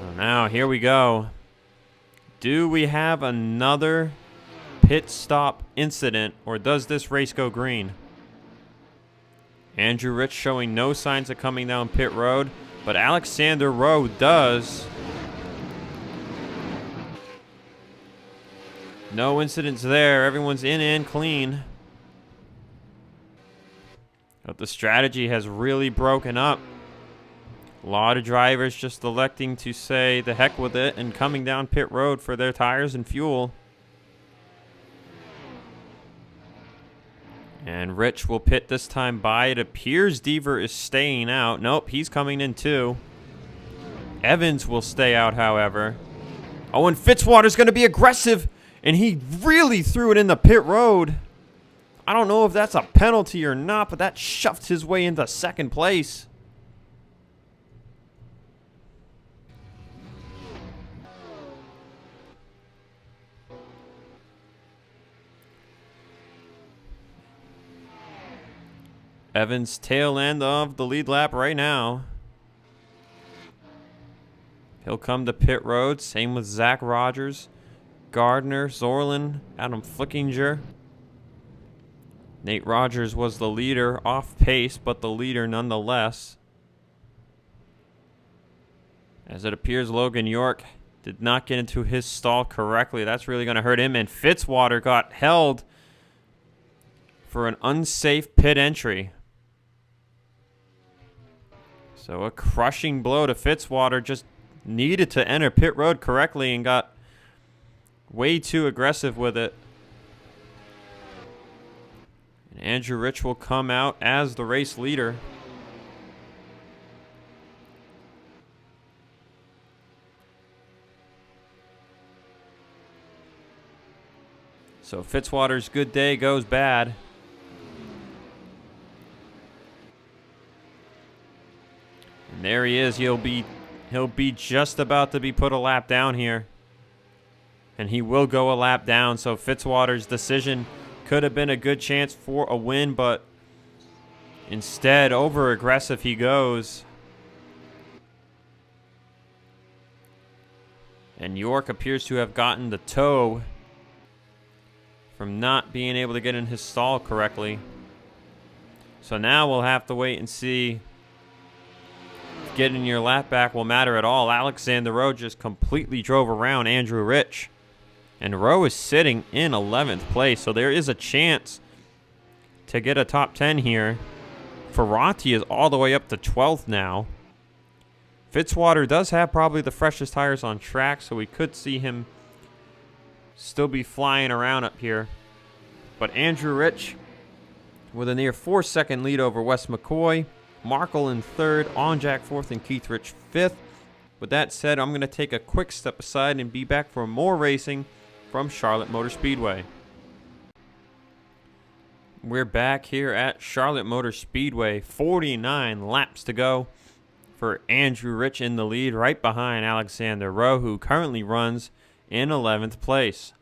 So now, here we go. Do we have another pit stop incident, or does this race go green? Andrew Rich showing no signs of coming down pit road. But Alexander Rowe does. No incidents there. Everyone's in and clean. But the strategy has really broken up. A lot of drivers just electing to say the heck with it and coming down pit road for their tires and fuel. And Rich will pit this time by. It appears Deaver is staying out. Nope, he's coming in too. Evans will stay out, however. Oh, and Fitzwater's going to be aggressive. And he really threw it in the pit road. I don't know if that's a penalty or not, but that shoved his way into 2nd place. Evans tail end of the lead lap right now. He'll come to pit road. Same with Zach Rogers, Gardner, Zorlin, Adam Flickinger. Nate Rogers was the leader, off pace, but the leader nonetheless. As it appears Logan York did not get into his stall correctly. That's really going to hurt him. And Fitzwater got held for an unsafe pit entry. So a crushing blow to Fitzwater. Just needed to enter pit road correctly and got way too aggressive with it. And Andrew Rich will come out as the race leader. So Fitzwater's good day goes bad. And there he is. He'll be just about to be put a lap down here. And he will go a lap down. So Fitzwater's decision could have been a good chance for a win, but instead, over aggressive he goes. And York appears to have gotten the tow from not being able to get in his stall correctly. So now we'll have to wait and see if getting your lap back will matter at all. Alexander Rowe just completely drove around Andrew Rich. And Rowe is sitting in 11th place, so there is a chance to get a top 10 here. Ferranti is all the way up to 12th now. Fitzwater does have probably the freshest tires on track, so we could see him still be flying around up here. But Andrew Rich with a near 4-second lead over Wes McCoy. Markle in third, Onjak fourth, and Keith Rich fifth. With that said, I'm going to take a quick step aside and be back for more racing from Charlotte Motor Speedway. We're back here at Charlotte Motor Speedway. 49 laps to go for Andrew Rich in the lead, right behind Alexander Rowe, who currently runs in 11th place.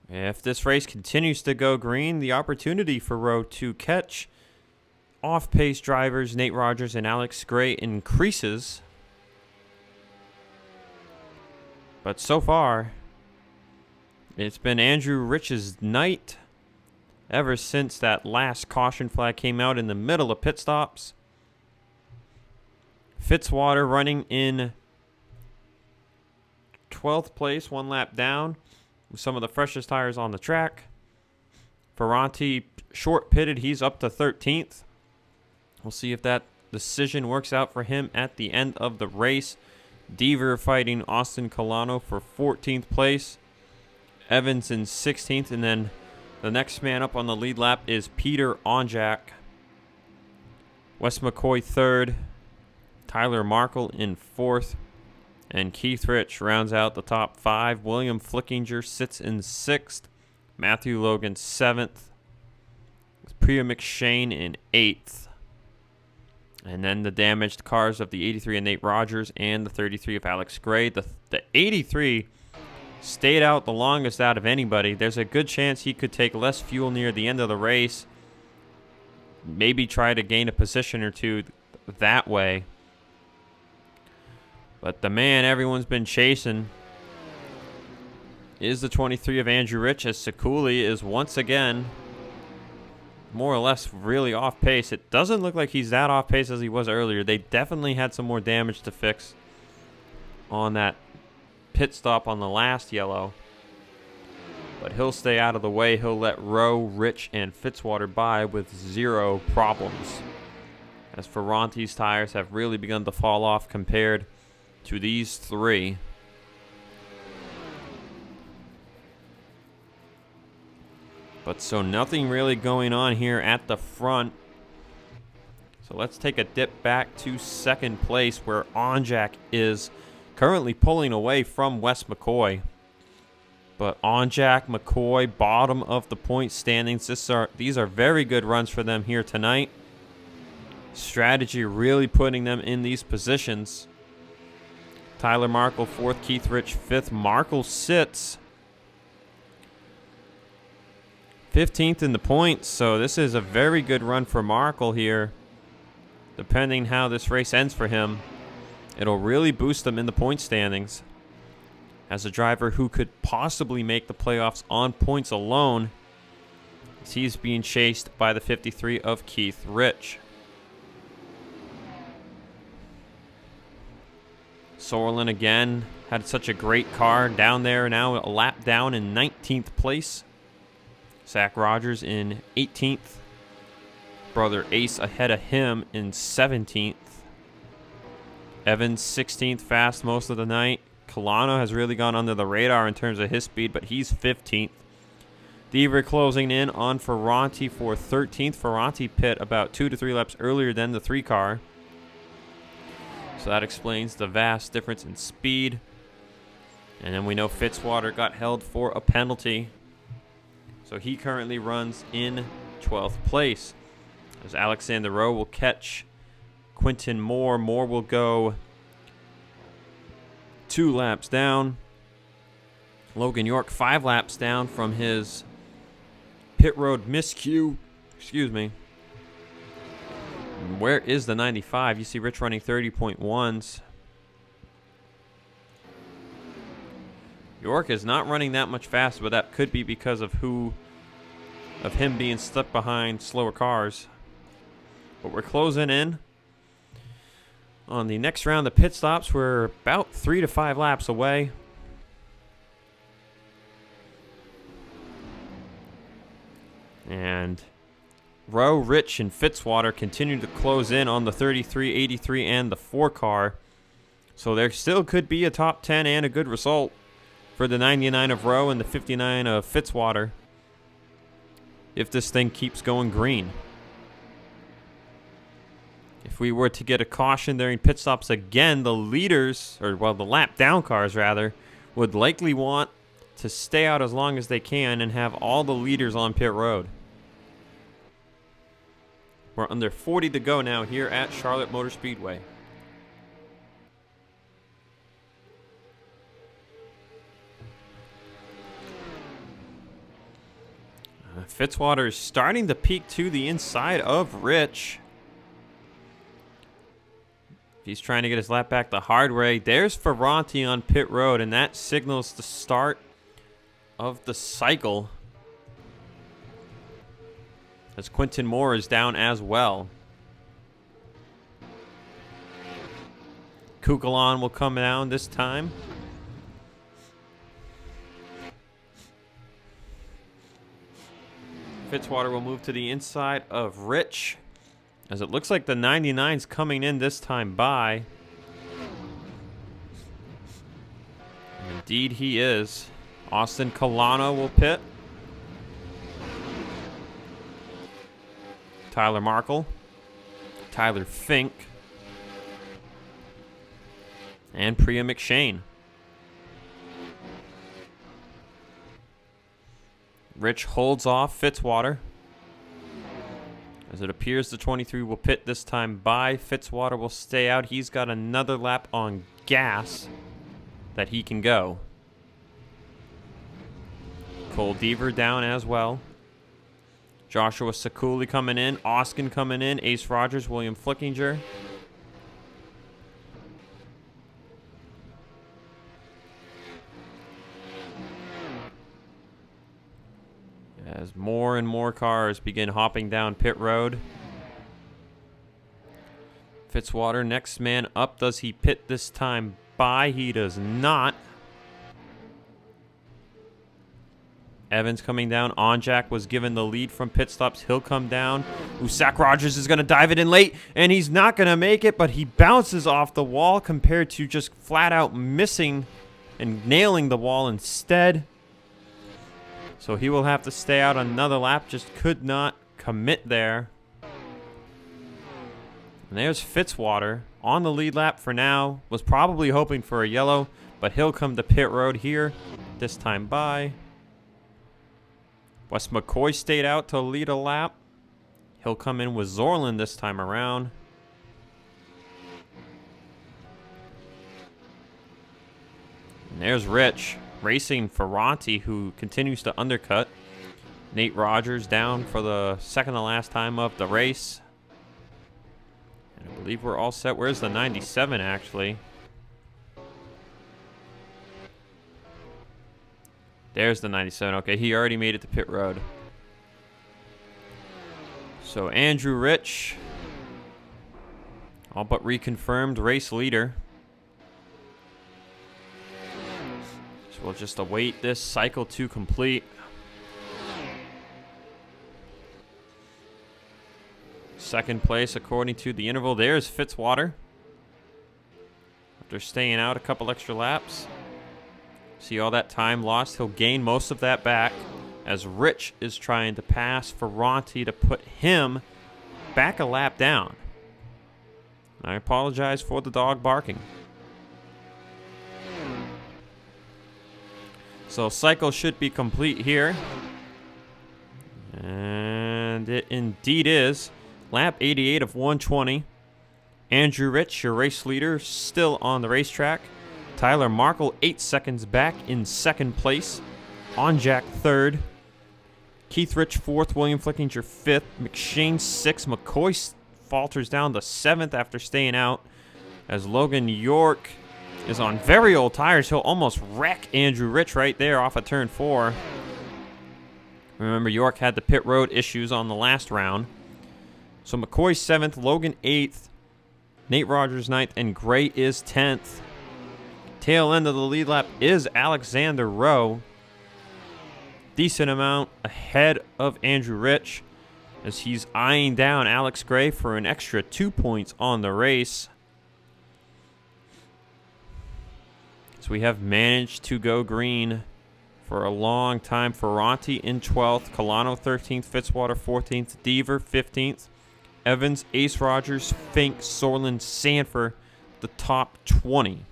If this race continues to go green, the opportunity for Rowe to catch off-pace drivers Nate Rogers and Alex Gray increases. But so far, it's been Andrew Rich's night ever since that last caution flag came out in the middle of pit stops. Fitzwater running in 12th place, 1 lap down, with some of the freshest tires on the track. Ferranti short pitted, he's up to 13th. We'll see if that decision works out for him at the end of the race. Deaver fighting Austin Colano for 14th place. Evans in 16th, and then the next man up on the lead lap is Peter Onjak. Wes McCoy third. Tyler Markle in fourth. And Keith Rich rounds out the top 5. William Flickinger sits in 6th. Matthew Logan 7th. Priya McShane in 8th. And then the damaged cars of the 83 of Nate Rogers and the 33 of Alex Gray. The 83 stayed out the longest out of anybody. There's a good chance he could take less fuel near the end of the race. Maybe try to gain a position or two that way. But the man everyone's been chasing is the 23 of Andrew Rich, as Sekuli is once again more or less really off pace. It doesn't look like he's that off pace as he was earlier. They definitely had some more damage to fix on that pit stop on the last yellow. But he'll stay out of the way. He'll let Rowe, Rich, and Fitzwater by with 0 problems, as Ferranti's tires have really begun to fall off compared to these 3. But so nothing really going on here at the front. So let's take a dip back to second place, where Onjak is currently pulling away from Wes McCoy. But Onjak, McCoy, bottom of the point standings. These are very good runs for them here tonight. Strategy really putting them in these positions. Tyler Markle 4th, Keith Rich 5th. Markle sits 15th in the points, so this is a very good run for Markle here. Depending how this race ends for him, it'll really boost him in the point standings as a driver who could possibly make the playoffs on points alone, as he's being chased by the 53 of Keith Rich. Sorlin again had such a great car down there, now a lap down in 19th place. Zach Rogers in 18th. Brother Ace ahead of him in 17th. Evans 16th, fast most of the night. Colano has really gone under the radar in terms of his speed, but he's 15th. Deaver closing in on Ferranti for 13th. Ferranti pit about 2 to 3 laps earlier than the 3 car. So that explains the vast difference in speed. And then we know Fitzwater got held for a penalty, so he currently runs in 12th place. As Alexander Rowe will catch Quinton Moore. Moore will go 2 laps down. Logan York 5 laps down from his pit road miscue. Excuse me. Where is the 95? You see Rich running 30.1s. York is not running that much faster, but that could be because of him being stuck behind slower cars. But we're closing in on the next round of pit stops. We're about 3 to 5 laps away. And Rowe, Rich, and Fitzwater continue to close in on the 33, 83, and the 4 car. So there still could be a top 10 and a good result for the 99 of Rowe and the 59 of Fitzwater. if this thing keeps going green. If we were to get a caution during pit stops again, the leaders, or well, the lap down cars rather, would likely want to stay out as long as they can and have all the leaders on pit road. We're under 40 to go now here at Charlotte Motor Speedway. Fitzwater is starting to peek to the inside of Rich. He's trying to get his lap back the hard way. There's Ferranti on pit road, and that signals the start of the cycle, as Quinton Moore is down as well. Kukulon will come down this time. Fitzwater will move to the inside of Rich, as it looks like the 99's coming in this time by. Indeed he is. Austin Colano will pit. Tyler Markle, Tyler Fink, and Priya McShane. Rich holds off Fitzwater, as it appears the 23 will pit this time by. Fitzwater will stay out. He's got another lap on gas that he can go. Cole Deaver down as well. Joshua Sakuli coming in. Oskin coming in. Ace Rogers, William Flickinger. As more and more cars begin hopping down pit road. Fitzwater, next man up. Does he pit this time by? He does not. Evans coming down. Onjak was given the lead from pit stops. He'll come down. Usak Rogers is going to dive it in late, and he's not going to make it, but he bounces off the wall compared to just flat out missing and nailing the wall instead. So he will have to stay out another lap. Just could not commit there. And there's Fitzwater on the lead lap for now. Was probably hoping for a yellow, but he'll come to pit road here this time by. Wes McCoy stayed out to lead a lap. He'll come in with Zorlin this time around. And there's Rich racing Ferranti, who continues to undercut. Nate Rogers down for the second to last time of the race. And I believe we're all set. Where's the 97 actually? There's the 97. Okay, he already made it to pit road. So Andrew Rich, all but reconfirmed race leader. So we'll just await this cycle to complete. Second place according to the interval. There's Fitzwater, after staying out a couple extra laps. See all that time lost? He'll gain most of that back, as Rich is trying to pass Ferranti to put him back a lap down. I apologize for the dog barking. So cycle should be complete here. And it indeed is. Lap 88 of 120. Andrew Rich, your race leader, still on the racetrack. Tyler Markle, 8 seconds back in second place. Onjak, third. Keith Rich, fourth. William Flickinger, fifth. McShane, 6th. McCoy falters down to 7th after staying out, as Logan York is on very old tires. He'll almost wreck Andrew Rich right there off of turn 4. Remember, York had the pit road issues on the last round. So McCoy 7th, Logan 8th, Nate Rogers 9th, and Gray is 10th. Tail end of the lead lap is Alexander Rowe. Decent amount ahead of Andrew Rich, as he's eyeing down Alex Gray for an extra 2 points on the race. So we have managed to go green for a long time. Ferranti in 12th, Colano 13th, Fitzwater 14th, Deaver 15th, Evans, Ace Rogers, Fink, Sorlin, Sanford, the top 20.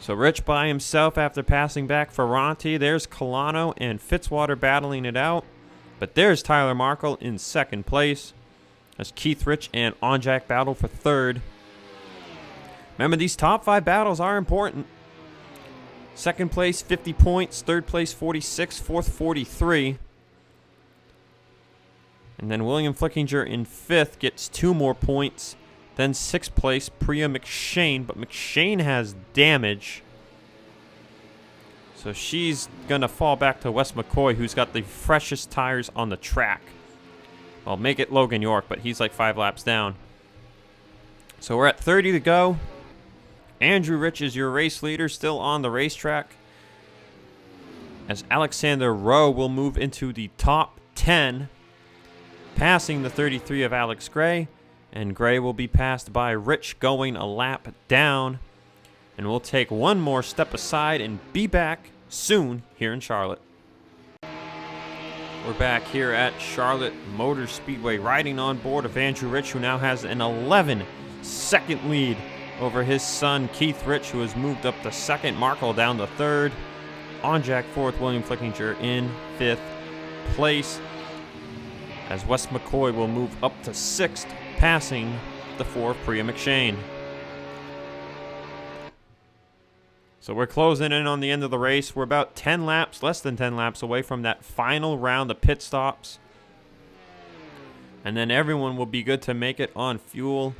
So Rich by himself after passing back Ferranti. There's Colano and Fitzwater battling it out. But there's Tyler Markle in second place as Keith Rich and Onjak battle for third. Remember, these top 5 battles are important. Second place, 50 points. Third place, 46. Fourth, 43. And then William Flickinger in 5th gets 2 more points. Then 6th place, Priya McShane. But McShane has damage. So she's going to fall back to Wes McCoy, who's got the freshest tires on the track. Well, make it Logan York, but he's like 5 laps down. So we're at 30 to go. Andrew Rich is your race leader, still on the racetrack. As Alexander Rowe will move into the top 10, passing the 33 of Alex Gray. And Gray will be passed by Rich going a lap down. And we'll take one more step aside and be back soon here in Charlotte. We're back here at Charlotte Motor Speedway, riding on board of Andrew Rich, who now has an 11-second lead over his son Keith Rich, who has moved up to second. Markle down to third. Onjak fourth. William Flickinger in 5th place. As Wes McCoy will move up to 6th, passing the 4 of Priya McShane. So we're closing in on the end of the race. We're about 10 laps, less than 10 laps away from that final round of pit stops. And then everyone will be good to make it on fuel.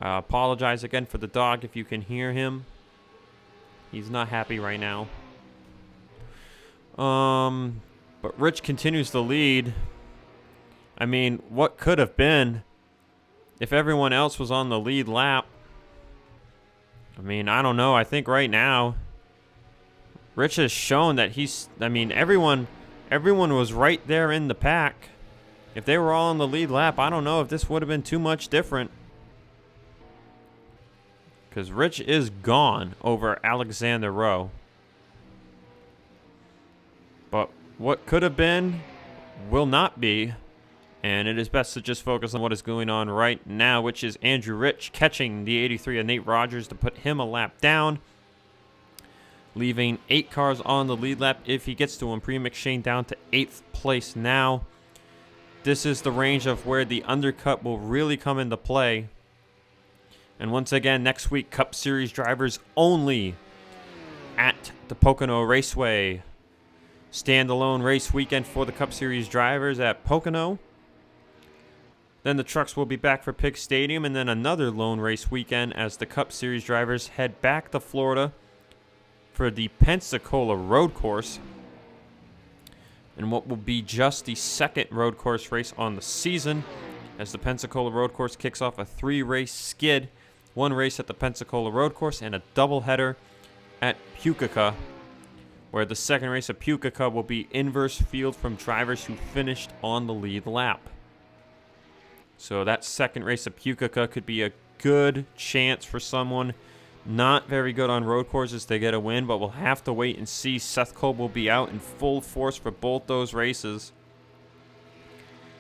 I apologize again for the dog if you can hear him. He's not happy right now. But Rich continues to lead. I mean, what could have been if everyone else was on the lead lap? I mean, I don't know. I think right now, Rich has shown that everyone was right there in the pack. If they were all on the lead lap, I don't know if this would have been too much different. Because Rich is gone over Alexander Rowe. But what could have been will not be. And it is best to just focus on what is going on right now, which is Andrew Rich catching the 83 of Nate Rogers to put him a lap down, leaving 8 cars on the lead lap if he gets to him. Priya McShane down to 8th place now. This is the range of where the undercut will really come into play. And once again, next week, Cup Series drivers only at the Pocono Raceway. Standalone race weekend for the Cup Series drivers at Pocono. Then the trucks will be back for Pig Stadium, and then another lone race weekend as the Cup Series drivers head back to Florida for the Pensacola road course. And what will be just the second road course race on the season, as the Pensacola road course kicks off a 3-race skid. 1 race at the Pensacola road course and a doubleheader at Pukekohe, where the second race of Pukekohe will be inverse field from drivers who finished on the lead lap. So that second race of Pukekohe could be a good chance for someone not very good on road courses to get a win, but we'll have to wait and see. Seth Kolb will be out in full force for both those races.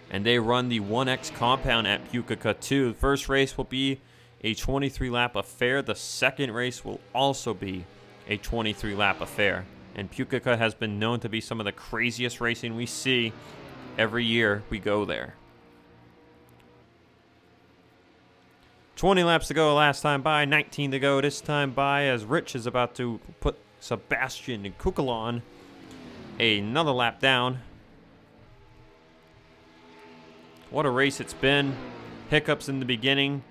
And they run the 1X compound at Pukekohe too. The first race will be a 23-lap affair. The second race will also be a 23-lap affair. And Pukekohe has been known to be some of the craziest racing we see every year we go there. 20 laps to go last time by, 19 to go this time by, as Rich is about to put Sebastian Kukulon another lap down. What a race it's been. Hiccups in the beginning,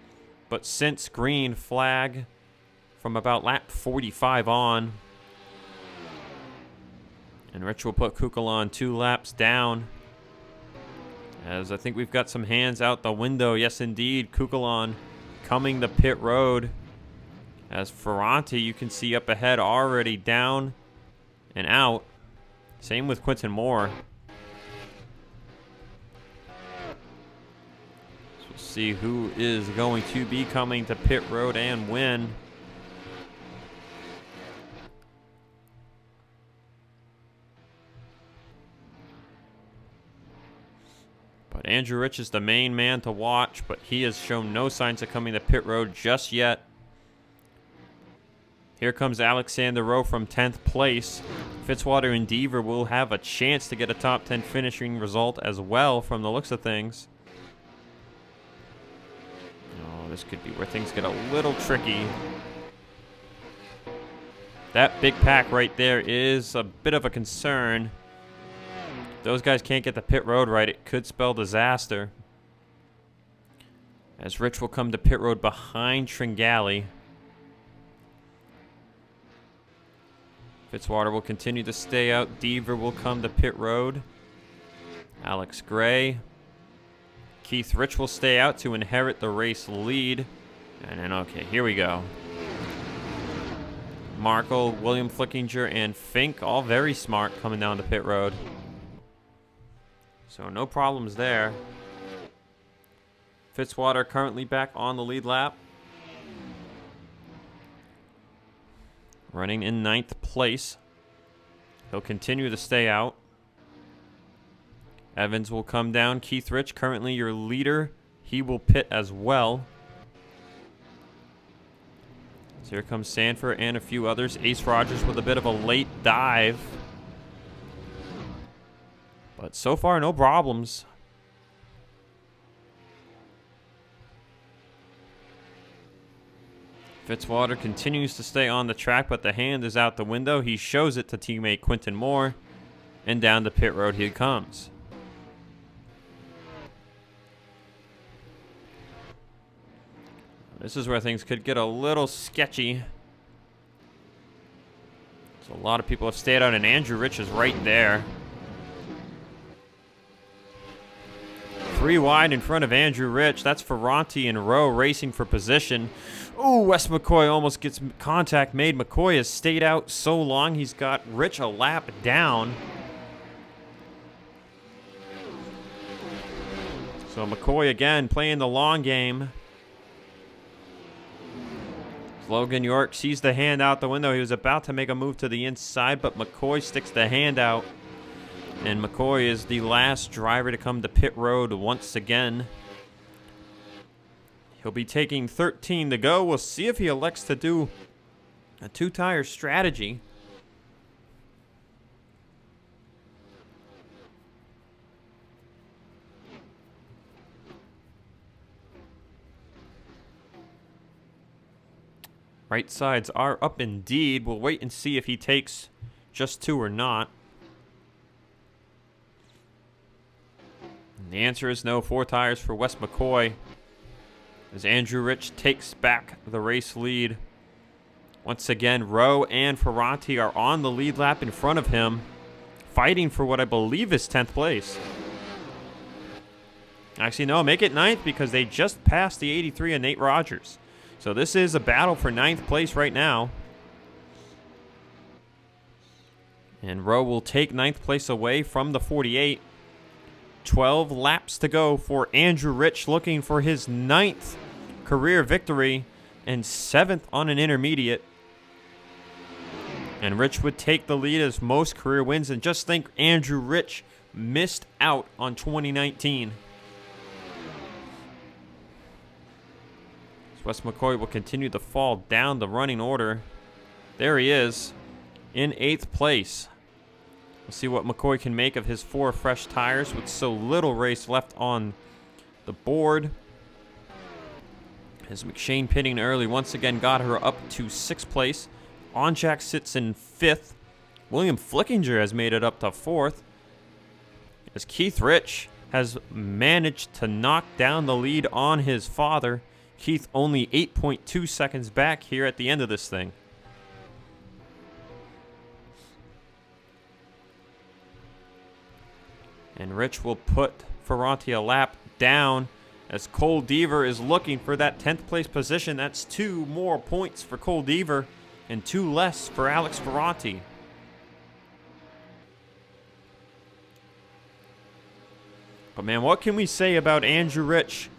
but since green flag from about lap 45 on. And Rich will put Kukulon 2 laps down. As I think we've got some hands out the window. Yes, indeed. Kukulon coming the pit road. As Ferranti, you can see up ahead, already down and out. Same with Quinton Moore. So we'll See who is going to be coming to pit road and win. But Andrew Rich is the main man to watch, but he has shown no signs of coming to pit road just yet. Here comes Alexander Rowe from 10th place. Fitzwater and Deaver will have a chance to get a top 10 finishing result as well from the looks of things. Oh, this could be where things get a little tricky. That big pack right there is a bit of a concern. If those guys can't get the pit road right, it could spell disaster. As Rich will come to pit road behind Tringali. Fitzwater will continue to stay out. Deaver will come to pit road. Alex Gray. Keith Rich will stay out to inherit the race lead. And then, okay, here we go. Markle, William Flickinger, and Fink, all very smart coming down the pit road. So no problems there. Fitzwater currently back on the lead lap. Running in 9th place. He'll continue to stay out. Evans will come down. Keith Rich, currently your leader. He will pit as well. So here comes Sanford and a few others. Ace Rogers with a bit of a late dive. But so far, no problems. Fitzwater continues to stay on the track, but the hand is out the window. He shows it to teammate Quinton Moore, and down the pit road he comes. This is where things could get a little sketchy. So a lot of people have stayed out, and Andrew Rich is right there. 3 wide in front of Andrew Rich. That's Ferranti and Rowe racing for position. Ooh, Wes McCoy almost gets contact made. McCoy has stayed out so long, he's got Rich a lap down. So McCoy again playing the long game. Logan York sees the hand out the window. He was about to make a move to the inside, but McCoy sticks the hand out. And McCoy is the last driver to come to pit road once again. He'll be taking 13 to go. We'll see if he elects to do a 2-tire strategy. Right sides are up indeed. We'll wait and see if he takes just 2 or not. And the answer is no. 4 tires for Wes McCoy. As Andrew Rich takes back the race lead. Once again, Rowe and Ferranti are on the lead lap in front of him, fighting for what I believe is 10th place. Actually, no, make it 9th because they just passed the 83 and Nate Rogers. So this is a battle for 9th place right now. And Rowe will take 9th place away from the 48. 12 laps to go for Andrew Rich, looking for his 9th career victory and 7th on an intermediate. And Rich would take the lead as most career wins. And just think, Andrew Rich missed out on 2019. So Wes McCoy will continue to fall down the running order. There he is in 8th place. We'll see what McCoy can make of his 4 fresh tires with so little race left on the board. As McShane pitting early once again got her up to 6th place. Onjack sits in 5th. William Flickinger has made it up to 4th. As Keith Rich has managed to knock down the lead on his father. Keith only 8.2 seconds back here at the end of this thing. And Rich will put Ferranti a lap down as Cole Deaver is looking for that 10th place position. That's 2 more points for Cole Deaver and 2 less for Alex Ferranti. But man, what can we say about Andrew Rich?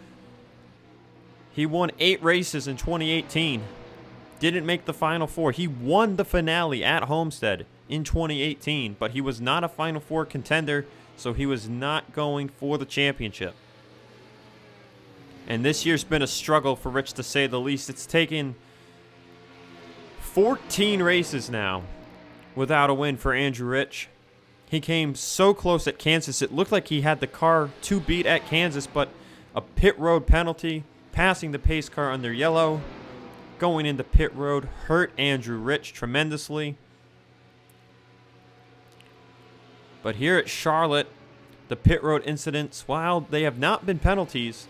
He won 8 races in 2018. Didn't make the Final Four. He won the finale at Homestead in 2018, but he was not a Final Four contender, so he was not going for the championship. And this year's been a struggle for Rich, to say the least. It's taken 14 races now without a win for Andrew Rich. He came so close at Kansas. It looked like he had the car to beat at Kansas, but a pit road penalty, passing the pace car under yellow, going into pit road, hurt Andrew Rich tremendously. But here at Charlotte, the pit road incidents, while they have not been penalties,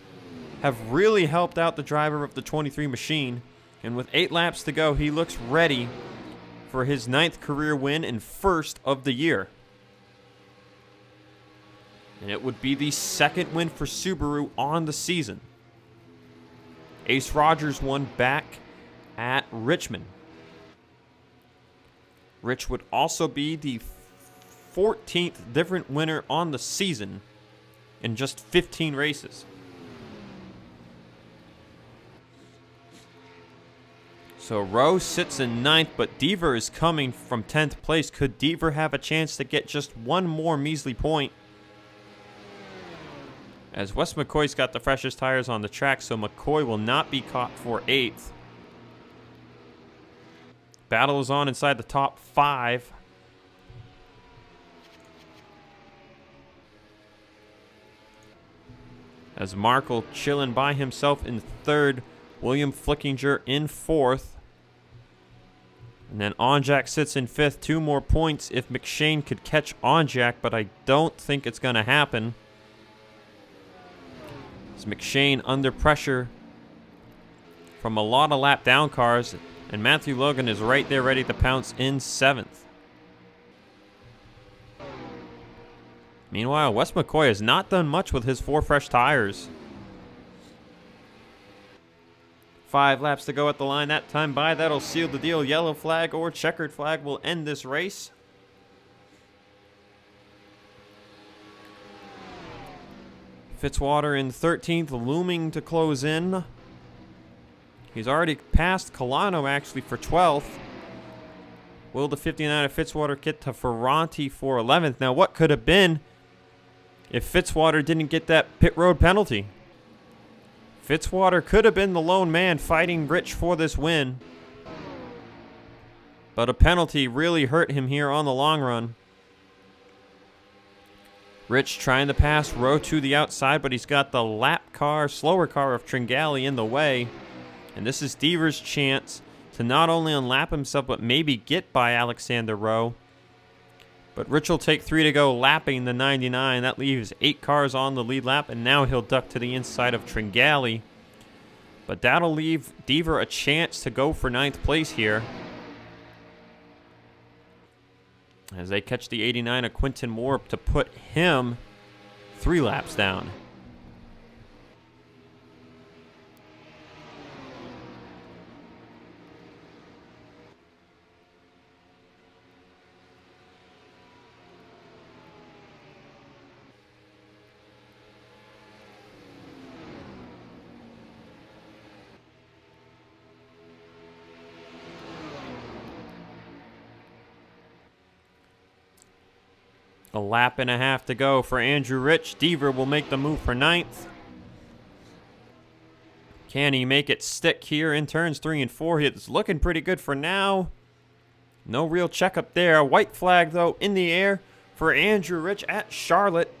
have really helped out the driver of the 23 machine. And with 8 laps to go, he looks ready for his 9th career win and 1st of the year. And it would be the 2nd win for Subaru on the season. Ace Rogers won back at Richmond. Rich would also be the 14th different winner on the season in just 15 races. So Rowe sits in 9th, but Deaver is coming from 10th place. Could Deaver have a chance to get just one more measly point? As Wes McCoy's got the freshest tires on the track, so McCoy will not be caught for 8th. Battle is on inside the top 5. As Markle chilling by himself in 3rd. William Flickinger in 4th. And then Onjak sits in 5th. 2 more points if McShane could catch Onjak, but I don't think it's going to happen. As McShane under pressure from a lot of lap down cars, and Matthew Logan is right there ready to pounce in 7th. Meanwhile, Wes McCoy has not done much with his 4 fresh tires. 5 laps to go at the line. That time by, that'll seal the deal. Yellow flag or checkered flag will end this race. Fitzwater in 13th, looming to close in. He's already passed Colano, actually, for 12th. Will the 59 of Fitzwater get to Ferranti for 11th? Now, what could have been if Fitzwater didn't get that pit road penalty? Fitzwater could have been the lone man fighting Rich for this win. But a penalty really hurt him here on the long run. Rich trying to pass Rowe to the outside, but he's got the lap car, slower car of Tringali in the way. And this is Deaver's chance to not only unlap himself, but maybe get by Alexander Rowe. But Rich will take 3 to go, lapping the 99. That leaves 8 cars on the lead lap, and now he'll duck to the inside of Tringali. But that'll leave Deaver a chance to go for 9th place here, as they catch the 89 of Quinton Moore to put him 3 laps down. A lap and a half to go for Andrew Rich. Deaver will make the move for 9th. Can he make it stick here in turns 3 and 4? It's looking pretty good for now. No real checkup there. White flag, though, in the air for Andrew Rich at Charlotte.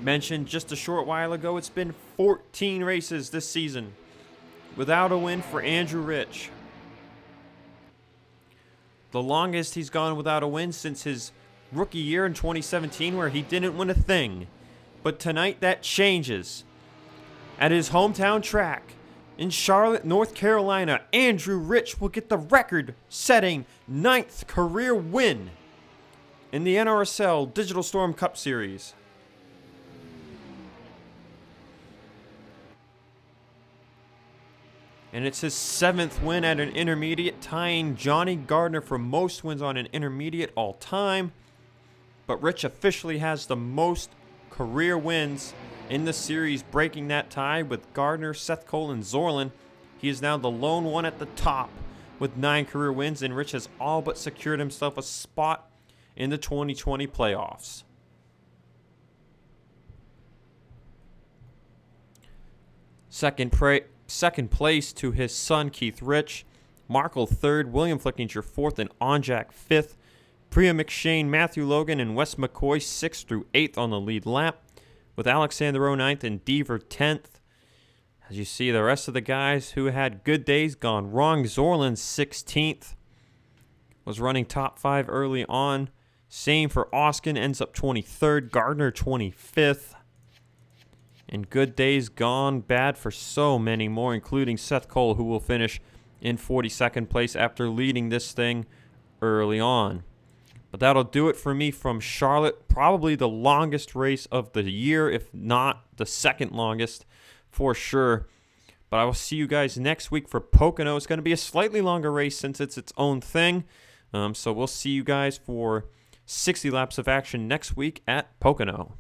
Mentioned just a short while ago, it's been 14 races this season without a win for Andrew Rich. The longest he's gone without a win since his rookie year in 2017, where he didn't win a thing. But tonight that changes. At his hometown track in Charlotte, North Carolina, Andrew Rich will get the record-setting 9th career win in the NRSL Digital Storm Cup Series. And it's his 7th win at an intermediate, tying Johnny Gardner for most wins on an intermediate all time. But Rich officially has the most career wins in the series, breaking that tie with Gardner, Seth Cole, and Zorlin. He is now the lone one at the top with 9 career wins, and Rich has all but secured himself a spot in the 2020 playoffs. Second place to his son, Keith Rich. Markle third, William Flickinger fourth, and Onjak fifth. Priya McShane, Matthew Logan, and Wes McCoy 6th through 8th on the lead lap, with Alexander O 9th and Deaver 10th. As you see, the rest of the guys who had good days gone wrong. Zorlin 16th, was running top 5 early on. Same for Oskin, ends up 23rd. Gardner 25th. And good days gone bad for so many more, including Seth Cole, who will finish in 42nd place after leading this thing early on. But that'll do it for me from Charlotte. Probably the longest race of the year, if not the second longest for sure. But I will see you guys next week for Pocono. It's going to be a slightly longer race since it's its own thing. So we'll see you guys for 60 laps of action next week at Pocono.